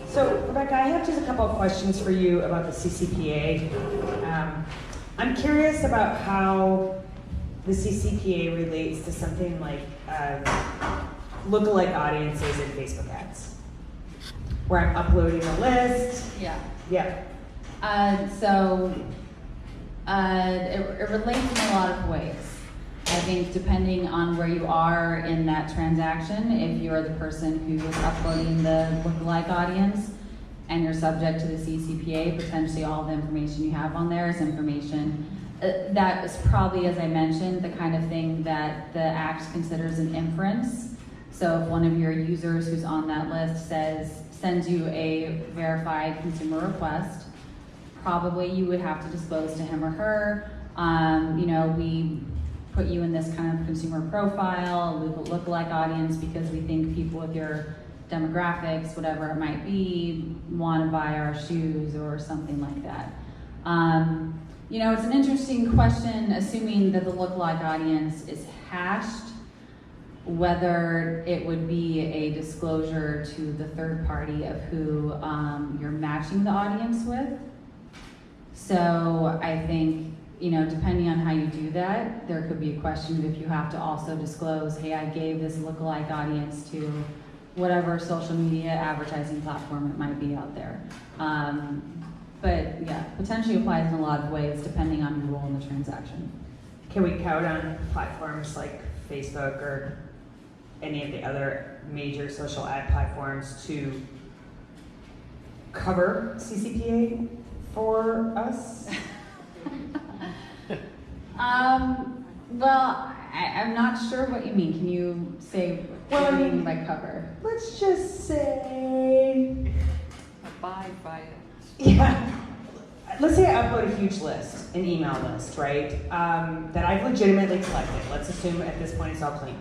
[SPEAKER 3] So, Rebecca, I have just a couple of questions for you about the CCPA. I'm curious about how the CCPA relates to something like lookalike audiences in Facebook ads, where I'm uploading a list.
[SPEAKER 4] Yeah.
[SPEAKER 3] Yeah.
[SPEAKER 4] It relates in a lot of ways. I think depending on where you are in that transaction, if you're the person who is uploading the lookalike audience and you're subject to the CCPA, potentially all the information you have on there is information that is probably, as I mentioned, the kind of thing that the Act considers an inference. So if one of your users who's on that list sends you a verified consumer request, probably you would have to disclose to him or her, we put you in this kind of consumer profile, lookalike audience, because we think people with your demographics, whatever it might be, want to buy our shoes or something like that. It's an interesting question, assuming that the lookalike audience is hashed, whether it would be a disclosure to the third party of who you're matching the audience with. So I think, depending on how you do that, there could be a question of if you have to also disclose, hey, I gave this lookalike audience to whatever social media advertising platform it might be out there. But yeah, potentially applies in a lot of ways depending on your role in the transaction.
[SPEAKER 3] Can we count on platforms like Facebook or any of the other major social ad platforms to cover CCPA for us?
[SPEAKER 4] Well, I'm not sure what you mean. Can you say what you mean by cover?
[SPEAKER 3] Let's just say,
[SPEAKER 2] Abide by it.
[SPEAKER 3] yeah. Let's say I upload a huge list, an email list, right? That I've legitimately collected. Let's assume at this point it's all clean.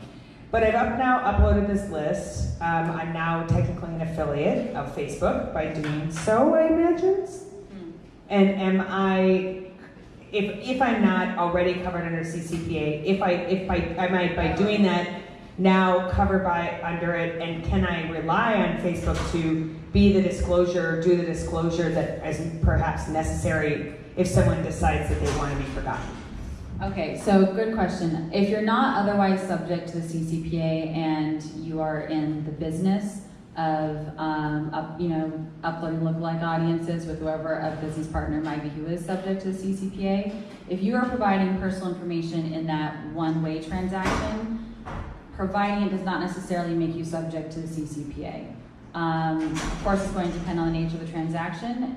[SPEAKER 3] But I've now uploaded this list. I'm now technically an affiliate of Facebook by doing so, I imagine. And am I, if I'm not already covered under CCPA, am I by doing that now covered under it, and can I rely on Facebook to be the disclosure, do the disclosure that is perhaps necessary if someone decides that they want to be forgotten?
[SPEAKER 4] Okay, so good question. If you're not otherwise subject to the CCPA and you are in the business of uploading lookalike audiences with whoever a business partner might be who is subject to the CCPA, if you are providing personal information in that one-way transaction, providing it does not necessarily make you subject to the CCPA. Of course, it's going to depend on the nature of the transaction.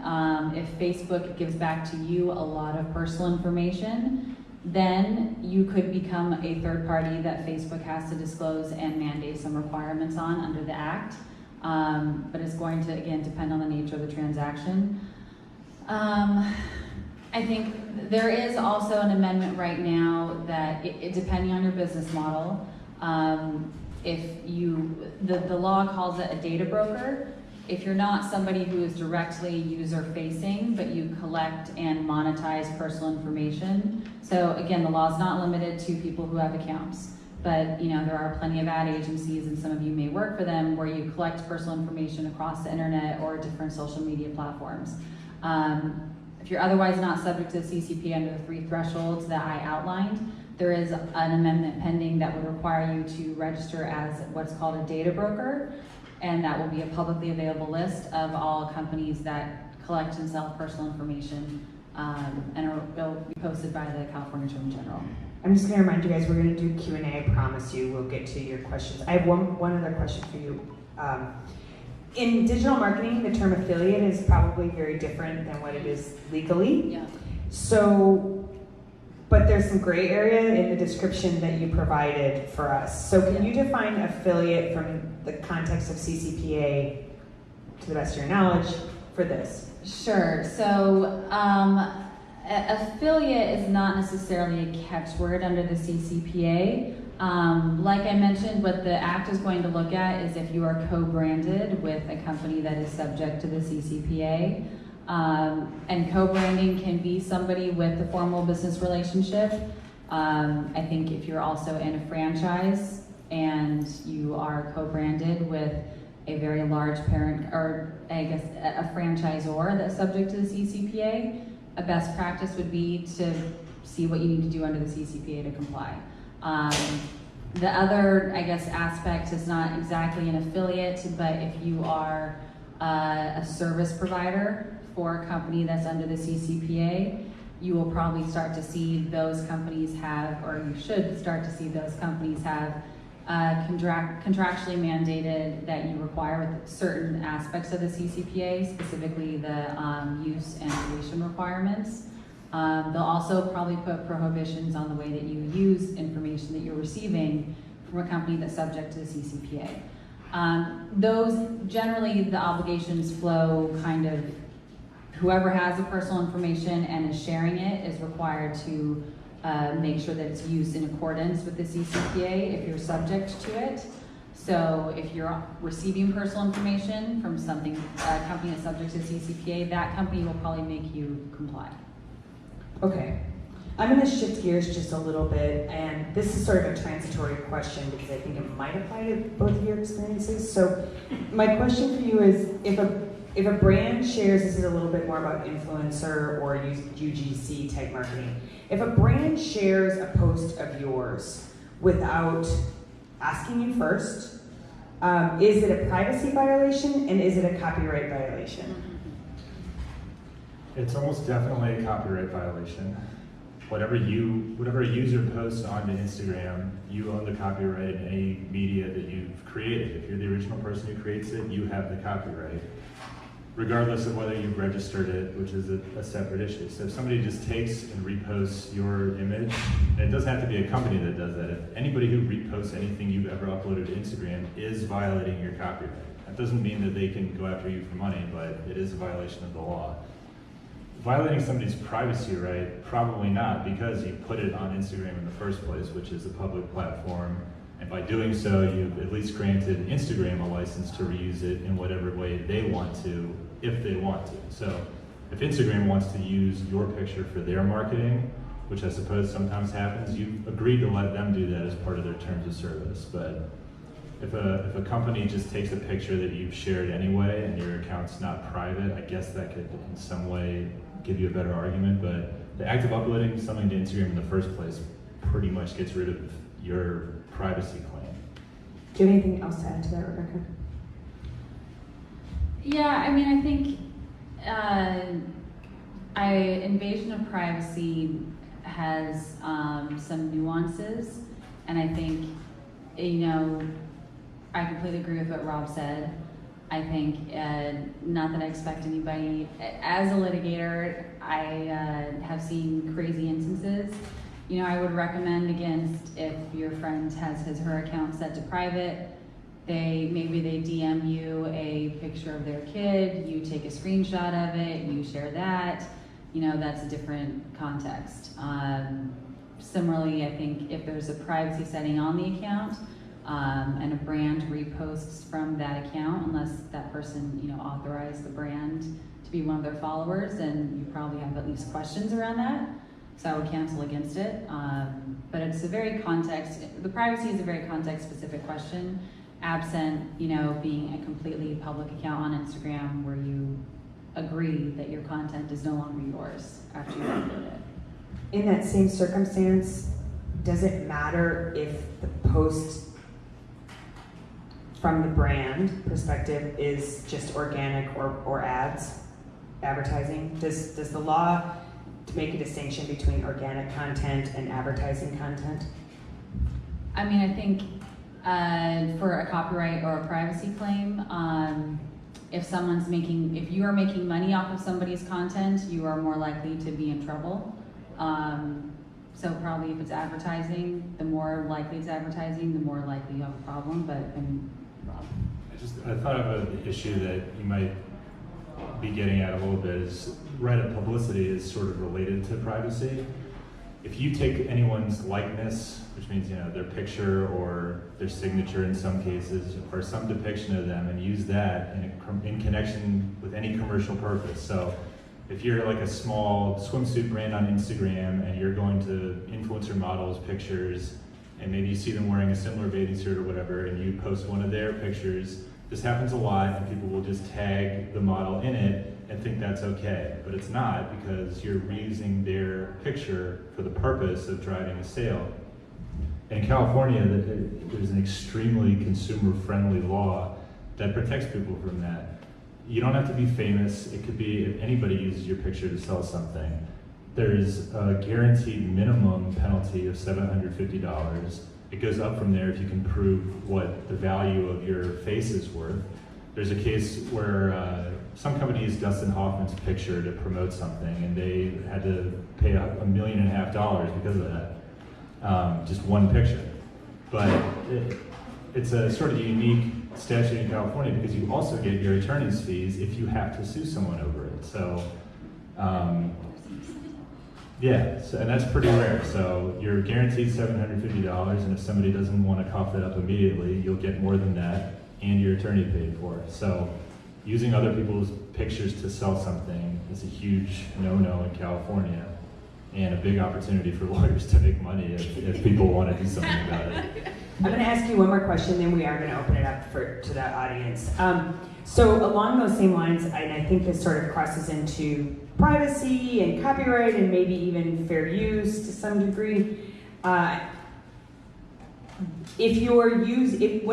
[SPEAKER 4] If Facebook gives back to you a lot of personal information, then you could become a third party that Facebook has to disclose and mandate some requirements on under the Act. But it's going to, again, depend on the nature of the transaction. I think there is also an amendment right now that, depending on your business model, if the law calls it a data broker. If you're not somebody who is directly user-facing, but you collect and monetize personal information. So again, the law is not limited to people who have accounts, but there are plenty of ad agencies, and some of you may work for them, where you collect personal information across the internet or different social media platforms. If you're otherwise not subject to the CCP under the 3 thresholds that I outlined, there is an amendment pending that would require you to register as what's called a data broker, and that will be a publicly available list of all companies that collect and sell personal information, and it'll be posted by the California Attorney General.
[SPEAKER 3] I'm just going to remind you guys, we're going to do Q&A. I promise you we'll get to your questions. I have one other question for you. In digital marketing, the term affiliate is probably very different than what it is legally.
[SPEAKER 4] Yeah.
[SPEAKER 3] So, but there's some gray area in the description that you provided for us. So can you define affiliate from the context of CCPA, to the best of your knowledge, for this?
[SPEAKER 4] Sure. So affiliate is not necessarily a catchword under the CCPA. Like I mentioned, what the Act is going to look at is if you are co-branded with a company that is subject to the CCPA. And co-branding can be somebody with a formal business relationship. I think if you're also in a franchise and you are co-branded with a very large parent, or I guess a franchisor that's subject to the CCPA, a best practice would be to see what you need to do under the CCPA to comply. The other, I guess, aspect is not exactly an affiliate, but if you are a service provider for a company that's under the CCPA, you will probably start to see those companies have, or you should start to see those companies have contractually mandated that you require with certain aspects of the CCPA, specifically the use and deletion requirements. They'll also probably put prohibitions on the way that you use information that you're receiving from a company that's subject to the CCPA. Those, generally, the obligations flow kind of, whoever has the personal information and is sharing it is required to make sure that it's used in accordance with the CCPA if you're subject to it. So if you're receiving personal information from a company that's subject to the CCPA, that company will probably make you comply.
[SPEAKER 3] Okay. I'm going to shift gears just a little bit, and this is sort of a transitory question because I think it might apply to both of your experiences. So my question for you is, if a brand shares, this is a little bit more about influencer or UGC type marketing. If a brand shares a post of yours without asking you first, is it a privacy violation and is it a copyright violation?
[SPEAKER 1] It's almost definitely a copyright violation. Whatever a user posts onto Instagram, you own the copyright in any media that you've created. If you're the original person who creates it, you have the copyright, regardless of whether you've registered it, which is a separate issue. So if somebody just takes and reposts your image, and it doesn't have to be a company that does that. If anybody who reposts anything you've ever uploaded to Instagram is violating your copyright. That doesn't mean that they can go after you for money, but it is a violation of the law. Violating somebody's privacy right, probably not, because you put it on Instagram in the first place, which is a public platform, and by doing so, you've at least granted Instagram a license to reuse it in whatever way they want to, if they want to. So if Instagram wants to use your picture for their marketing, which I suppose sometimes happens, you've agreed to let them do that as part of their terms of service. But if a company just takes a picture that you've shared anyway and your account's not private, I guess that could in some way give you a better argument, but the act of uploading something to Instagram in the first place pretty much gets rid of your privacy claim.
[SPEAKER 3] Do you have anything else to add to that, Rebekah?
[SPEAKER 4] Yeah, I mean, I think invasion of privacy has some nuances, and I think, you know, I completely agree with what Rob said. I think, not that I expect anybody, as a litigator, I have seen crazy instances. You know, I would recommend against, if your friend has her account set to private, maybe they DM you a picture of their kid, you take a screenshot of it, you share that, you know, that's a different context. Similarly, I think if there's a privacy setting on the account, and a brand reposts from that account, unless that person, you know, authorized the brand to be one of their followers, then you probably have at least questions around that. So I would cancel against it. But it's a very the privacy is a very context-specific question, absent, you know, being a completely public account on Instagram where you agree that your content is no longer yours after you upload it.
[SPEAKER 3] In that same circumstance, does it matter if the post from the brand perspective is just organic or advertising? Does the law make a distinction between organic content and advertising content?
[SPEAKER 4] I mean, I think for a copyright or a privacy claim, if you are making money off of somebody's content, you are more likely to be in trouble. So probably if it's advertising, the more likely it's advertising, the more likely you have a problem. But Rob.
[SPEAKER 1] I thought of an issue that you might be getting at a little bit is Reddit publicity is sort of related to privacy. If you take anyone's likeness, which means, you know, their picture or their signature in some cases, or some depiction of them, and use that in connection with any commercial purpose. So if you're like a small swimsuit brand on Instagram and you're going to influencer models' pictures, and maybe you see them wearing a similar bathing suit or whatever, and you post one of their pictures, this happens a lot, and people will just tag the model in it and think that's okay. But it's not, because you're reusing their picture for the purpose of driving a sale. In California, there's an extremely consumer-friendly law that protects people from that. You don't have to be famous. It could be if anybody uses your picture to sell something. There's a guaranteed minimum penalty of $750. It goes up from there if you can prove what the value of your face is worth. There's a case where some company used Dustin Hoffman's picture to promote something, and they had to pay $1.5 million because of that. Just one picture. But it's a sort of unique statute in California because you also get your attorney's fees if you have to sue someone over it. So, and that's pretty rare. So you're guaranteed $750, and if somebody doesn't want to cough that up immediately, you'll get more than that, and your attorney paid for it. So using other people's pictures to sell something is a huge no-no in California, and a big opportunity for lawyers to make money if people want to do something about it.
[SPEAKER 3] I'm going to ask you one more question, then we are going to open it up to the audience. So along those same lines, and I think this sort of crosses into privacy and copyright and maybe even fair use to some degree. What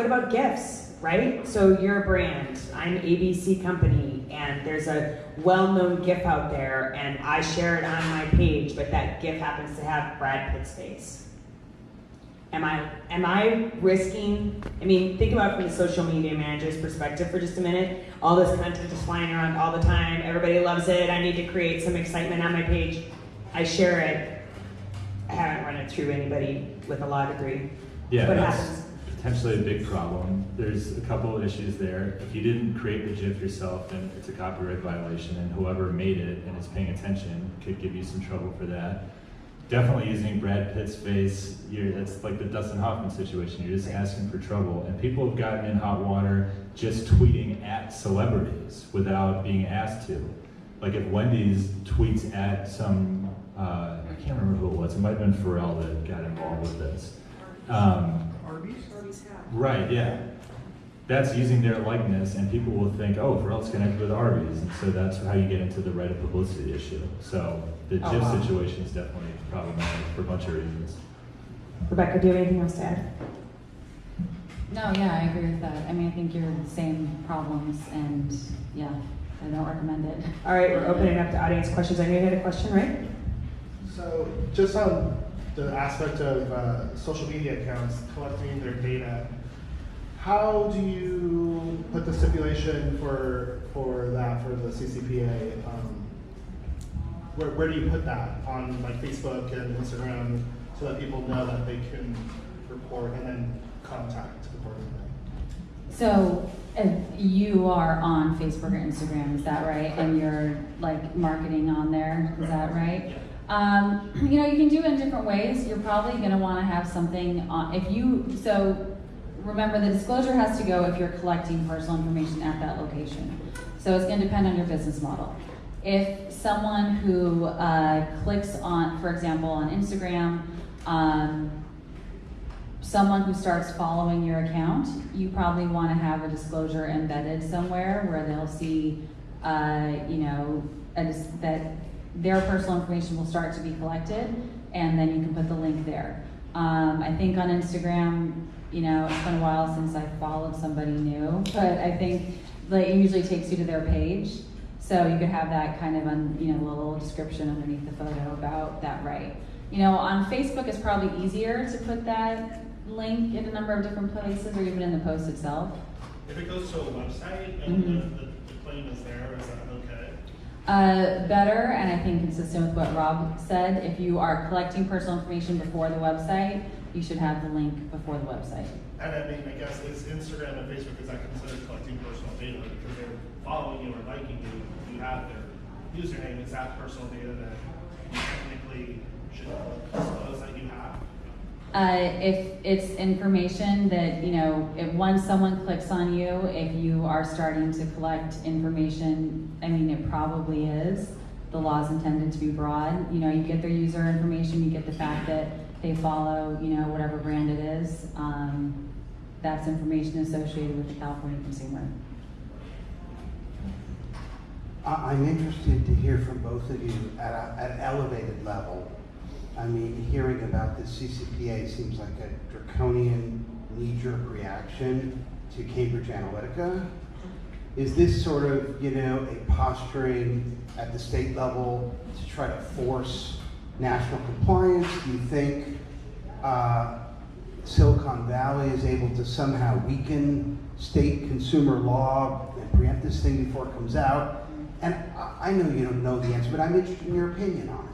[SPEAKER 3] about gifts, right? So you're a brand, I'm ABC company, and there's a well-known GIF out there, and I share it on my page, but that GIF happens to have Brad Pitt's face. Am I risking, think about it from the social media manager's perspective for just a minute. All this content is flying around all the time. Everybody loves it. I need to create some excitement on my page. I share it. I haven't run it through anybody with a law degree.
[SPEAKER 1] Yeah,
[SPEAKER 3] what
[SPEAKER 1] that's
[SPEAKER 3] happens?
[SPEAKER 1] potentially a big problem. There's a couple of issues there. If you didn't create the GIF yourself, then it's a copyright violation, and whoever made it and is paying attention could give you some trouble for that. Definitely using Brad Pitt's face, that's like the Dustin Hoffman situation. You're just asking for trouble. And people have gotten in hot water just tweeting at celebrities without being asked to. Like if Wendy's tweets at some, I can't remember who it was. It might have been Pharrell that got involved with this.
[SPEAKER 5] Arby's?
[SPEAKER 1] Right, yeah. that's using their likeness, and people will think, oh, Pharrell's connected with Arby's, and so that's how you get into the right of publicity issue. So the
[SPEAKER 3] Oh,
[SPEAKER 1] GIF
[SPEAKER 3] wow.
[SPEAKER 1] situation is definitely problematic for a bunch of reasons.
[SPEAKER 3] Rebecca, do you have anything else to add?
[SPEAKER 4] No, yeah, I agree with that. I mean, I think you're the same problems, and yeah, I don't recommend it.
[SPEAKER 3] All right, we're opening up to audience questions. I know you had a question, right?
[SPEAKER 5] So just on the aspect of social media accounts collecting their data, how do you put the stipulation for that for the CCPA? Where do you put that on like Facebook and Instagram so that people know that they can report and then contact accordingly?
[SPEAKER 4] So you are on Facebook or Instagram, is that right? And you're like marketing on there, is that right? You know, you can do it in different ways. You're probably going to want to have something on, so remember the disclosure has to go if you're collecting personal information at that location. So it's going to depend on your business model. If someone who clicks on, for example, on Instagram, someone who starts following your account, you probably want to have a disclosure embedded somewhere where they'll see, you know, that their personal information will start to be collected, and then you can put the link there. I think on Instagram, you know, it's been a while since I followed somebody new, but I think like, it usually takes you to their page. So you could have that kind of, you know, little description underneath the photo about that, right? You know, on Facebook, it's probably easier to put that link in a number of different places, or even in the post itself.
[SPEAKER 5] If it goes to a website and the claim is there, is that okay?
[SPEAKER 4] Better, and I think consistent with what Rob said, if you are collecting personal information before the website, you should have the link before the website.
[SPEAKER 5] And I mean, I guess is Instagram and Facebook, is that considered collecting personal data because they're following you or liking you? You have their username. Is that personal data that you technically should disclose that you have?
[SPEAKER 4] If it's information that, you know, if once someone clicks on you, if you are starting to collect information, I mean, it probably is. The law is intended to be broad. You know, you get their user information, you get the fact that they follow, you know, whatever brand it is. That's information associated with the California consumer.
[SPEAKER 6] I'm interested to hear from both of you at an elevated level. I mean, hearing about the CCPA seems like a draconian knee-jerk reaction to Cambridge Analytica. Is this sort of, you know, a posturing at the state level to try to force national compliance? Do you think Silicon Valley is able to somehow weaken state consumer law and preempt this thing before it comes out? And I know you don't know the answer, but I'm interested in your opinion on it.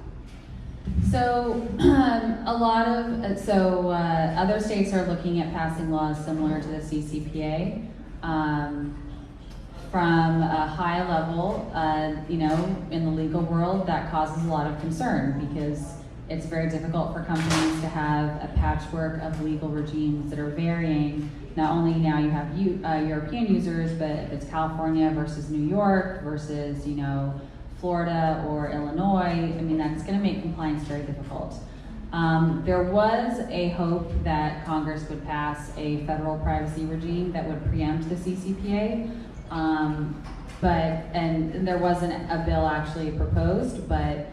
[SPEAKER 4] So a lot of, other states are looking at passing laws similar to the CCPA. From a high level, you know, in the legal world, that causes a lot of concern because it's very difficult for companies to have a patchwork of legal regimes that are varying. Not only now you have European users, but if it's California versus New York versus, you know, Florida or Illinois, I mean, that's going to make compliance very difficult. There was a hope that Congress would pass a federal privacy regime that would preempt the CCPA, and there wasn't a bill actually proposed, but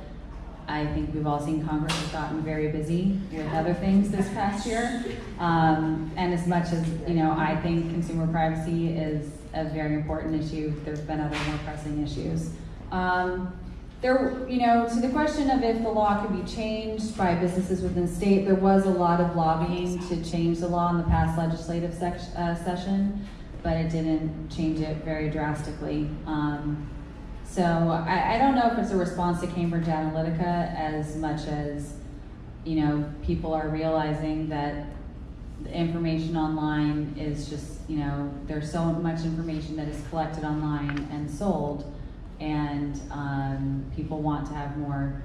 [SPEAKER 4] I think we've all seen Congress has gotten very busy with other things this past year. And as much as, you know, I think consumer privacy is a very important issue, there's been other more pressing issues. There, you know, to the question of if the law could be changed by businesses within the state, there was a lot of lobbying to change the law in the past legislative session, but it didn't change it very drastically. So I don't know if it's a response to Cambridge Analytica as much as, you know, people are realizing that the information online is just, you know, there's so much information that is collected online and sold, and people want to have more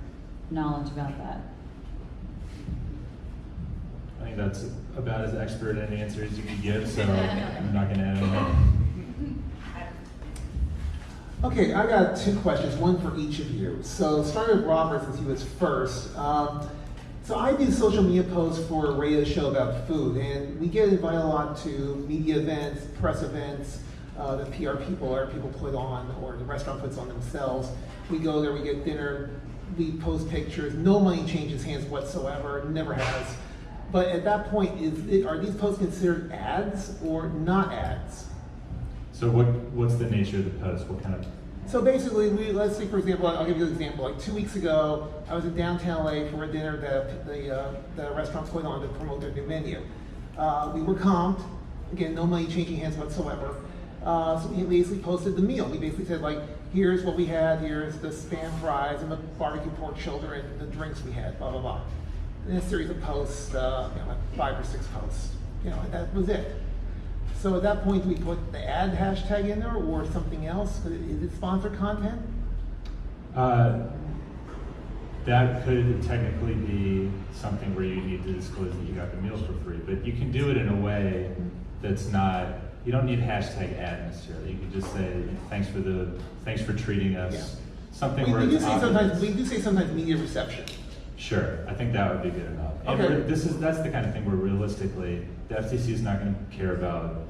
[SPEAKER 4] knowledge about that.
[SPEAKER 1] I think that's about as expert an answer as you can give, so I'm not going to add anything.
[SPEAKER 7] Okay, I got two questions, one for each of you. So starting with Robert, since he was first. So I do social media posts for a radio show about food, and we get invited a lot to media events, press events, that PR people or people put on, or the restaurant puts on themselves. We go there, we get dinner, we post pictures. No money changes hands whatsoever, never has. But at that point, are these posts considered ads or not ads?
[SPEAKER 1] So what's the nature of the post? What kind of?
[SPEAKER 7] So basically, let's say, for example, I'll give you an example. Like 2 weeks ago, I was in downtown LA for a dinner that the restaurant's put on to promote their new menu. We were comped. Again, no money changing hands whatsoever. So we basically posted the meal. We basically said, like, here's what we had, here's the Spam fries and the barbecue pork shoulder and the drinks we had, blah, blah, blah. And a series of posts, like 5 or 6 posts. And that was it. So at that point, do we put the ad hashtag in there or something else? Is it sponsored content?
[SPEAKER 1] That could technically be something where you need to disclose that you got the meal for free, but you can do it in a way that's not. You don't need hashtag ad necessarily. You can just say thanks for treating us.
[SPEAKER 7] Yeah.
[SPEAKER 1] Something
[SPEAKER 7] We
[SPEAKER 1] where
[SPEAKER 7] do
[SPEAKER 1] it's
[SPEAKER 7] say
[SPEAKER 1] obvious.
[SPEAKER 7] sometimes media reception.
[SPEAKER 1] Sure, I think that would be good enough. And
[SPEAKER 7] Okay.
[SPEAKER 1] that's the kind of thing where realistically, the FTC is not going to care about.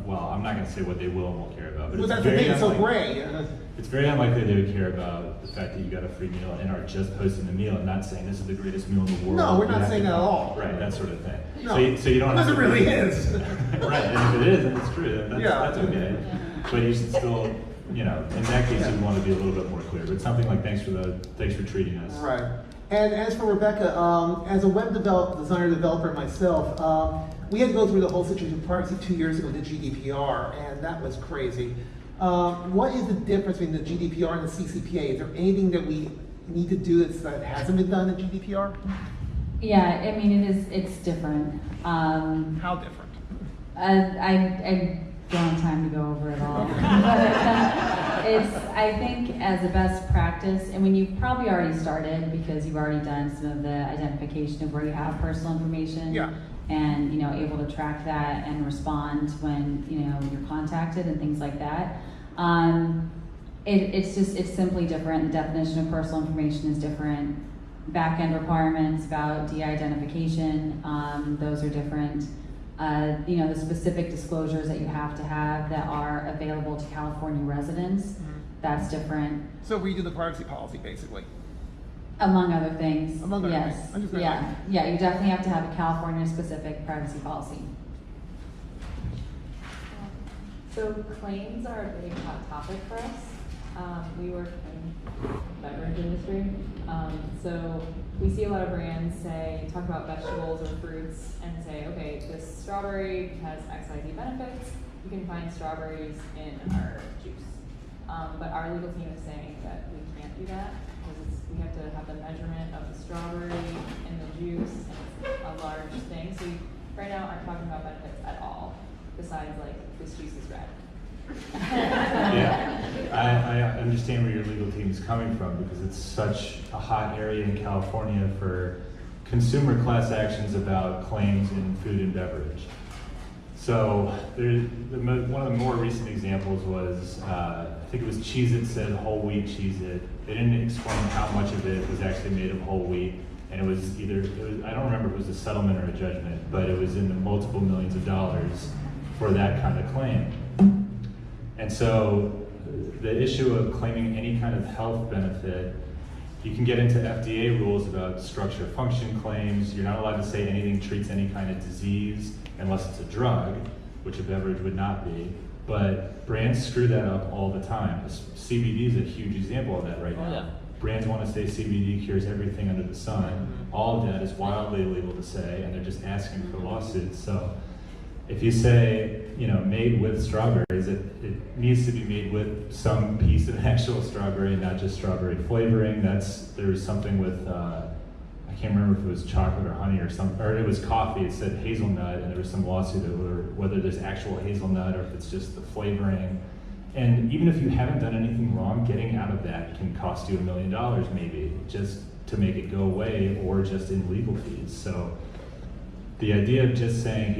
[SPEAKER 1] Well, I'm not going to say what they will and won't care about, but
[SPEAKER 7] Well,
[SPEAKER 1] it's
[SPEAKER 7] that's the
[SPEAKER 1] very
[SPEAKER 7] thing, it's so
[SPEAKER 1] unlikely.
[SPEAKER 7] gray.
[SPEAKER 1] It's very unlikely they would care about the fact that you got a free meal and are just posting the meal and not saying this is the greatest meal in the world.
[SPEAKER 7] No, we're
[SPEAKER 1] You
[SPEAKER 7] not
[SPEAKER 1] have
[SPEAKER 7] saying
[SPEAKER 1] to-
[SPEAKER 7] that at all.
[SPEAKER 1] Right, that sort of thing.
[SPEAKER 7] No,
[SPEAKER 1] so you don't
[SPEAKER 7] unless
[SPEAKER 1] have
[SPEAKER 7] it
[SPEAKER 1] to
[SPEAKER 7] really is.
[SPEAKER 1] Right, and if it is, then it's true. Then that's
[SPEAKER 7] Yeah.
[SPEAKER 1] okay. But you should still, in that case, you want to be a little bit more clear. But something like thanks for treating us.
[SPEAKER 7] Right. And as for Rebekah, as a web developer myself, we had to go through the whole situation of privacy 2 years ago with the GDPR, and that was crazy. What is the difference between the GDPR and the CCPA? Is there anything that we need to do that hasn't been done in GDPR?
[SPEAKER 4] Yeah, I mean, it's different.
[SPEAKER 7] How different?
[SPEAKER 4] I don't have time to go over it all. But I think as a best practice, I mean, you've probably already started because you've already done some of the identification of where you have personal information.
[SPEAKER 7] Yeah.
[SPEAKER 4] And, able to track that and respond when, you're contacted and things like that. It's simply different. The definition of personal information is different. Back-end requirements about de-identification, those are different. The specific disclosures that you have to have that are available to California residents, that's different.
[SPEAKER 7] So redo the privacy policy, basically.
[SPEAKER 4] Among other things.
[SPEAKER 7] Among other
[SPEAKER 4] yes.
[SPEAKER 7] things. I'm just gonna
[SPEAKER 4] Yeah, you definitely have to have a California-specific privacy policy.
[SPEAKER 8] So claims are a big hot topic for us. We work in the beverage industry. So we see a lot of brands talk about vegetables or fruits and say, okay, this strawberry has XYZ benefits. You can find strawberries in our juice. But our legal team is saying that we can't do that because we have to have the measurement of the strawberry in the juice, and it's a large thing. So we right now aren't talking about benefits at all, besides like this juice is red.
[SPEAKER 1] Yeah, I understand where your legal team is coming from because it's such a hot area in California for consumer class actions about claims in food and beverage. So one of the more recent examples was, I think it was Cheez-It said whole wheat Cheez-It. They didn't explain how much of it was actually made of whole wheat. And it was I don't remember if it was a settlement or a judgment, but it was in the multiple millions of dollars for that kind of claim. And so the issue of claiming any kind of health benefit, you can get into FDA rules about structure function claims. You're not allowed to say anything treats any kind of disease unless it's a drug, which a beverage would not be. But brands screw that up all the time. CBD is a huge example of that right now.
[SPEAKER 9] Oh, yeah.
[SPEAKER 1] Brands want to say CBD cures everything under the sun. All of that is wildly illegal to say, and they're just asking for lawsuits. So if you say, made with strawberries, it needs to be made with some piece of actual strawberry, not just strawberry flavoring. There was something with, I can't remember if it was chocolate or honey or something, or it was coffee. It said hazelnut, and there was some lawsuit over whether there's actual hazelnut or if it's just the flavoring. And even if you haven't done anything wrong, getting out of that can cost you $1 million maybe, just to make it go away, or just in legal fees. So the idea of just saying,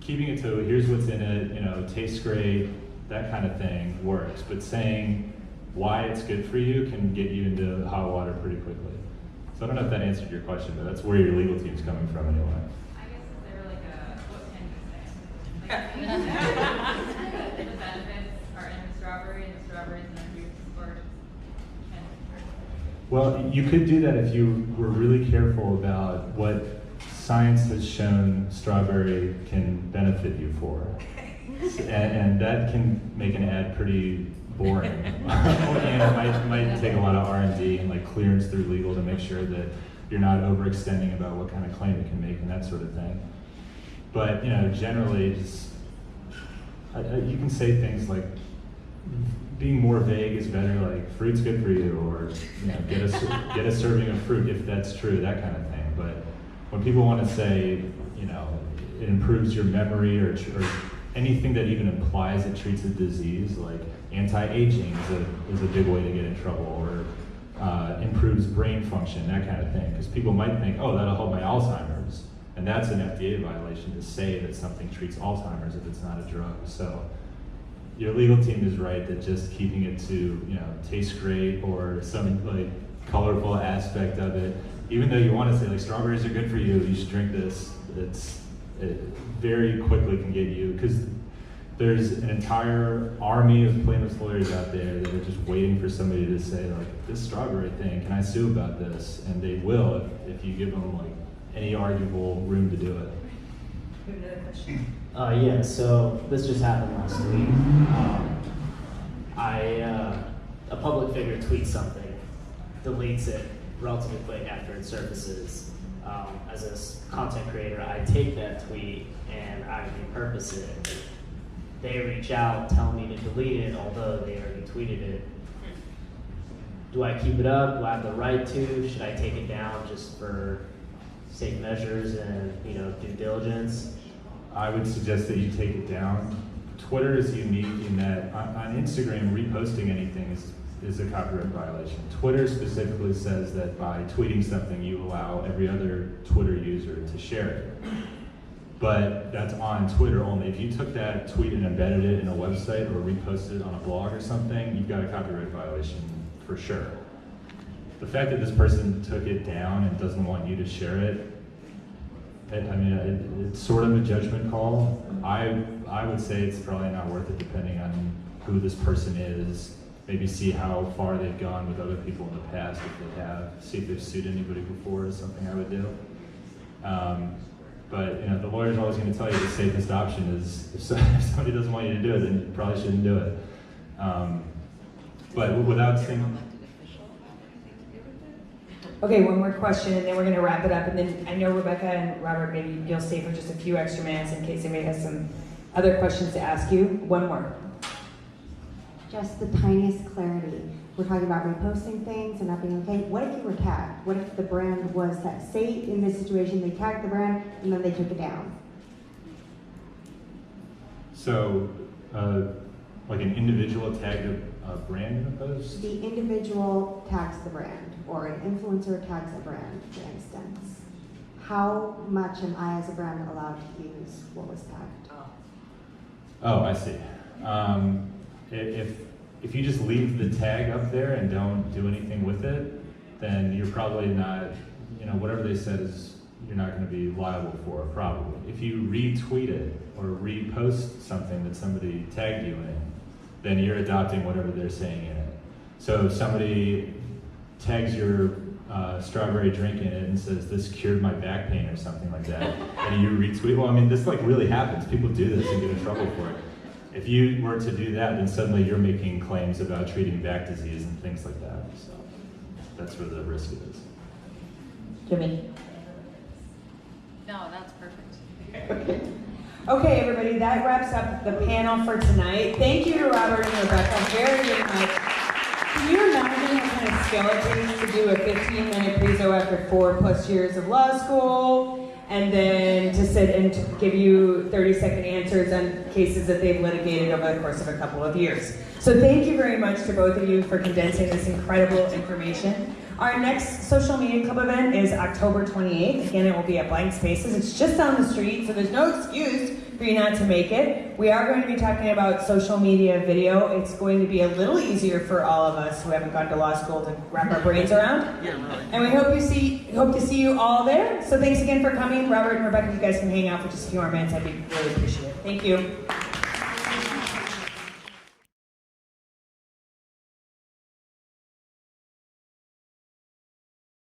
[SPEAKER 1] keeping it to here's what's in it, tastes great, that kind of thing works. But saying why it's good for you can get you into hot water pretty quickly. So I don't know if that answered your question, but that's where your legal team's coming from anyway.
[SPEAKER 8] I guess if they were like what can you say? Like, the benefits are in the strawberry and the strawberries in the fruits, or can.
[SPEAKER 1] Well, you could do that if you were really careful about what science has shown strawberry can benefit you for. And that can make an ad pretty boring. And it might take a lot of R&D and like clearance through legal to make sure that you're not overextending about what kind of claim it can make and that sort of thing. But generally, just you can say things like being more vague is better. Like fruit's good for you, or get a serving of fruit if that's true, that kind of thing. But when people want to say it improves your memory or anything that even implies it treats a disease, like anti-aging is a big way to get in trouble, or improves brain function, that kind of thing. Because people might think, oh, that'll help my Alzheimer's. And that's an FDA violation to say that something treats Alzheimer's if it's not a drug. So your legal team is right that just keeping it to, taste great or some like colorful aspect of it, even though you want to say like strawberries are good for you, you should drink this, it very quickly can get you, because there's an entire army of plaintiffs lawyers out there that are just waiting for somebody to say like, this strawberry thing, can I sue about this? And they will if you give them like any arguable room to do it.
[SPEAKER 3] We have another question.
[SPEAKER 9] Yeah, so this just happened last week. A public figure tweets something, deletes it relatively quick after it surfaces. As a content creator, I take that tweet and I repurpose it. They reach out, tell me to delete it, although they already tweeted it. Do I keep it up? Do I have the right to? Should I take it down just for safe measures and due diligence?
[SPEAKER 1] I would suggest that you take it down. Twitter is unique in that on Instagram, reposting anything is a copyright violation. Twitter specifically says that by tweeting something, you allow every other Twitter user to share it. But that's on Twitter only. If you took that tweet and embedded it in a website or reposted it on a blog or something, you've got a copyright violation for sure. The fact that this person took it down and doesn't want you to share it, it's sort of a judgment call. I would say it's probably not worth it depending on who this person is. Maybe see how far they've gone with other people in the past if they have. See if they've sued anybody before is something I would do. But the lawyer's always going to tell you the safest option is if somebody doesn't want you to do it, then you probably shouldn't do it. But without saying.
[SPEAKER 3] Okay, one more question, and then we're going to wrap it up. And then I know Rebecca and Robert, maybe you'll stay for just a few extra minutes in case anybody has some other questions to ask you. One more.
[SPEAKER 10] Just the tiniest clarity. We're talking about reposting things and not being okay. What if you were tagged? What if the brand was that? Say in this situation, they tagged the brand and then they took it down.
[SPEAKER 1] So, like an individual tagged a brand in a post?
[SPEAKER 10] The individual tags the brand, or an influencer tags a brand, for instance. How much am I as a brand allowed to use what was tagged?
[SPEAKER 1] Oh, I see. If you just leave the tag up there and don't do anything with it, then you're probably not, whatever they said is you're not going to be liable for it, probably. If you retweet it or repost something that somebody tagged you in, then you're adopting whatever they're saying in it. So if somebody tags your strawberry drink in it and says, this cured my back pain or something like that, and you retweet, this really happens. People do this and get in trouble for it. If you were to do that, then suddenly you're making claims about treating back disease and things like that. So that's where the risk is.
[SPEAKER 3] Jimmy?
[SPEAKER 2] No, that's perfect.
[SPEAKER 3] Okay, everybody, that wraps up the panel for tonight. Thank you to Robert and Rebecca very, very much. Can you imagine what kind of skill it takes to do a 15-minute prezo after 4+ years of law school? And then to sit and to give you 30-second answers on cases that they've litigated over the course of a couple of years. So thank you very much to both of you for condensing this incredible information. Our next social media club event is October 28th. Again, it will be at Blank Spaces. It's just down the street, so there's no excuse for you not to make it. We are going to be talking about social media video. It's going to be a little easier for all of us who haven't gone to law school to wrap our brains around. And we hope to see you all there. So thanks again for coming. Robert and Rebecca, if you guys can hang out for just a few more minutes, I'd be really appreciative. Thank you.